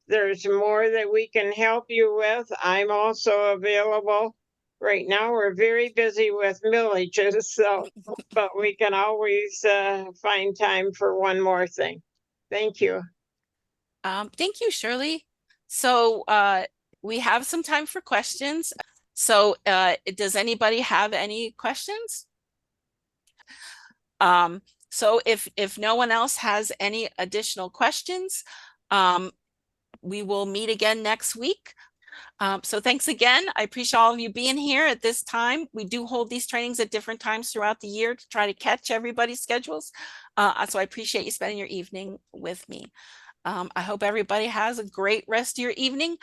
there's more that we can help you with, I'm also available. Right now, we're very busy with millages, so, but we can always find time for one more thing. Thank you. Thank you, Shirley. So we have some time for questions. So does anybody have any questions? So if no one else has any additional questions, we will meet again next week. So thanks again. I appreciate all of you being here at this time. We do hold these trainings at different times throughout the year to try to catch everybody's schedules. So I appreciate you spending your evening with me. I hope everybody has a great rest of your evening.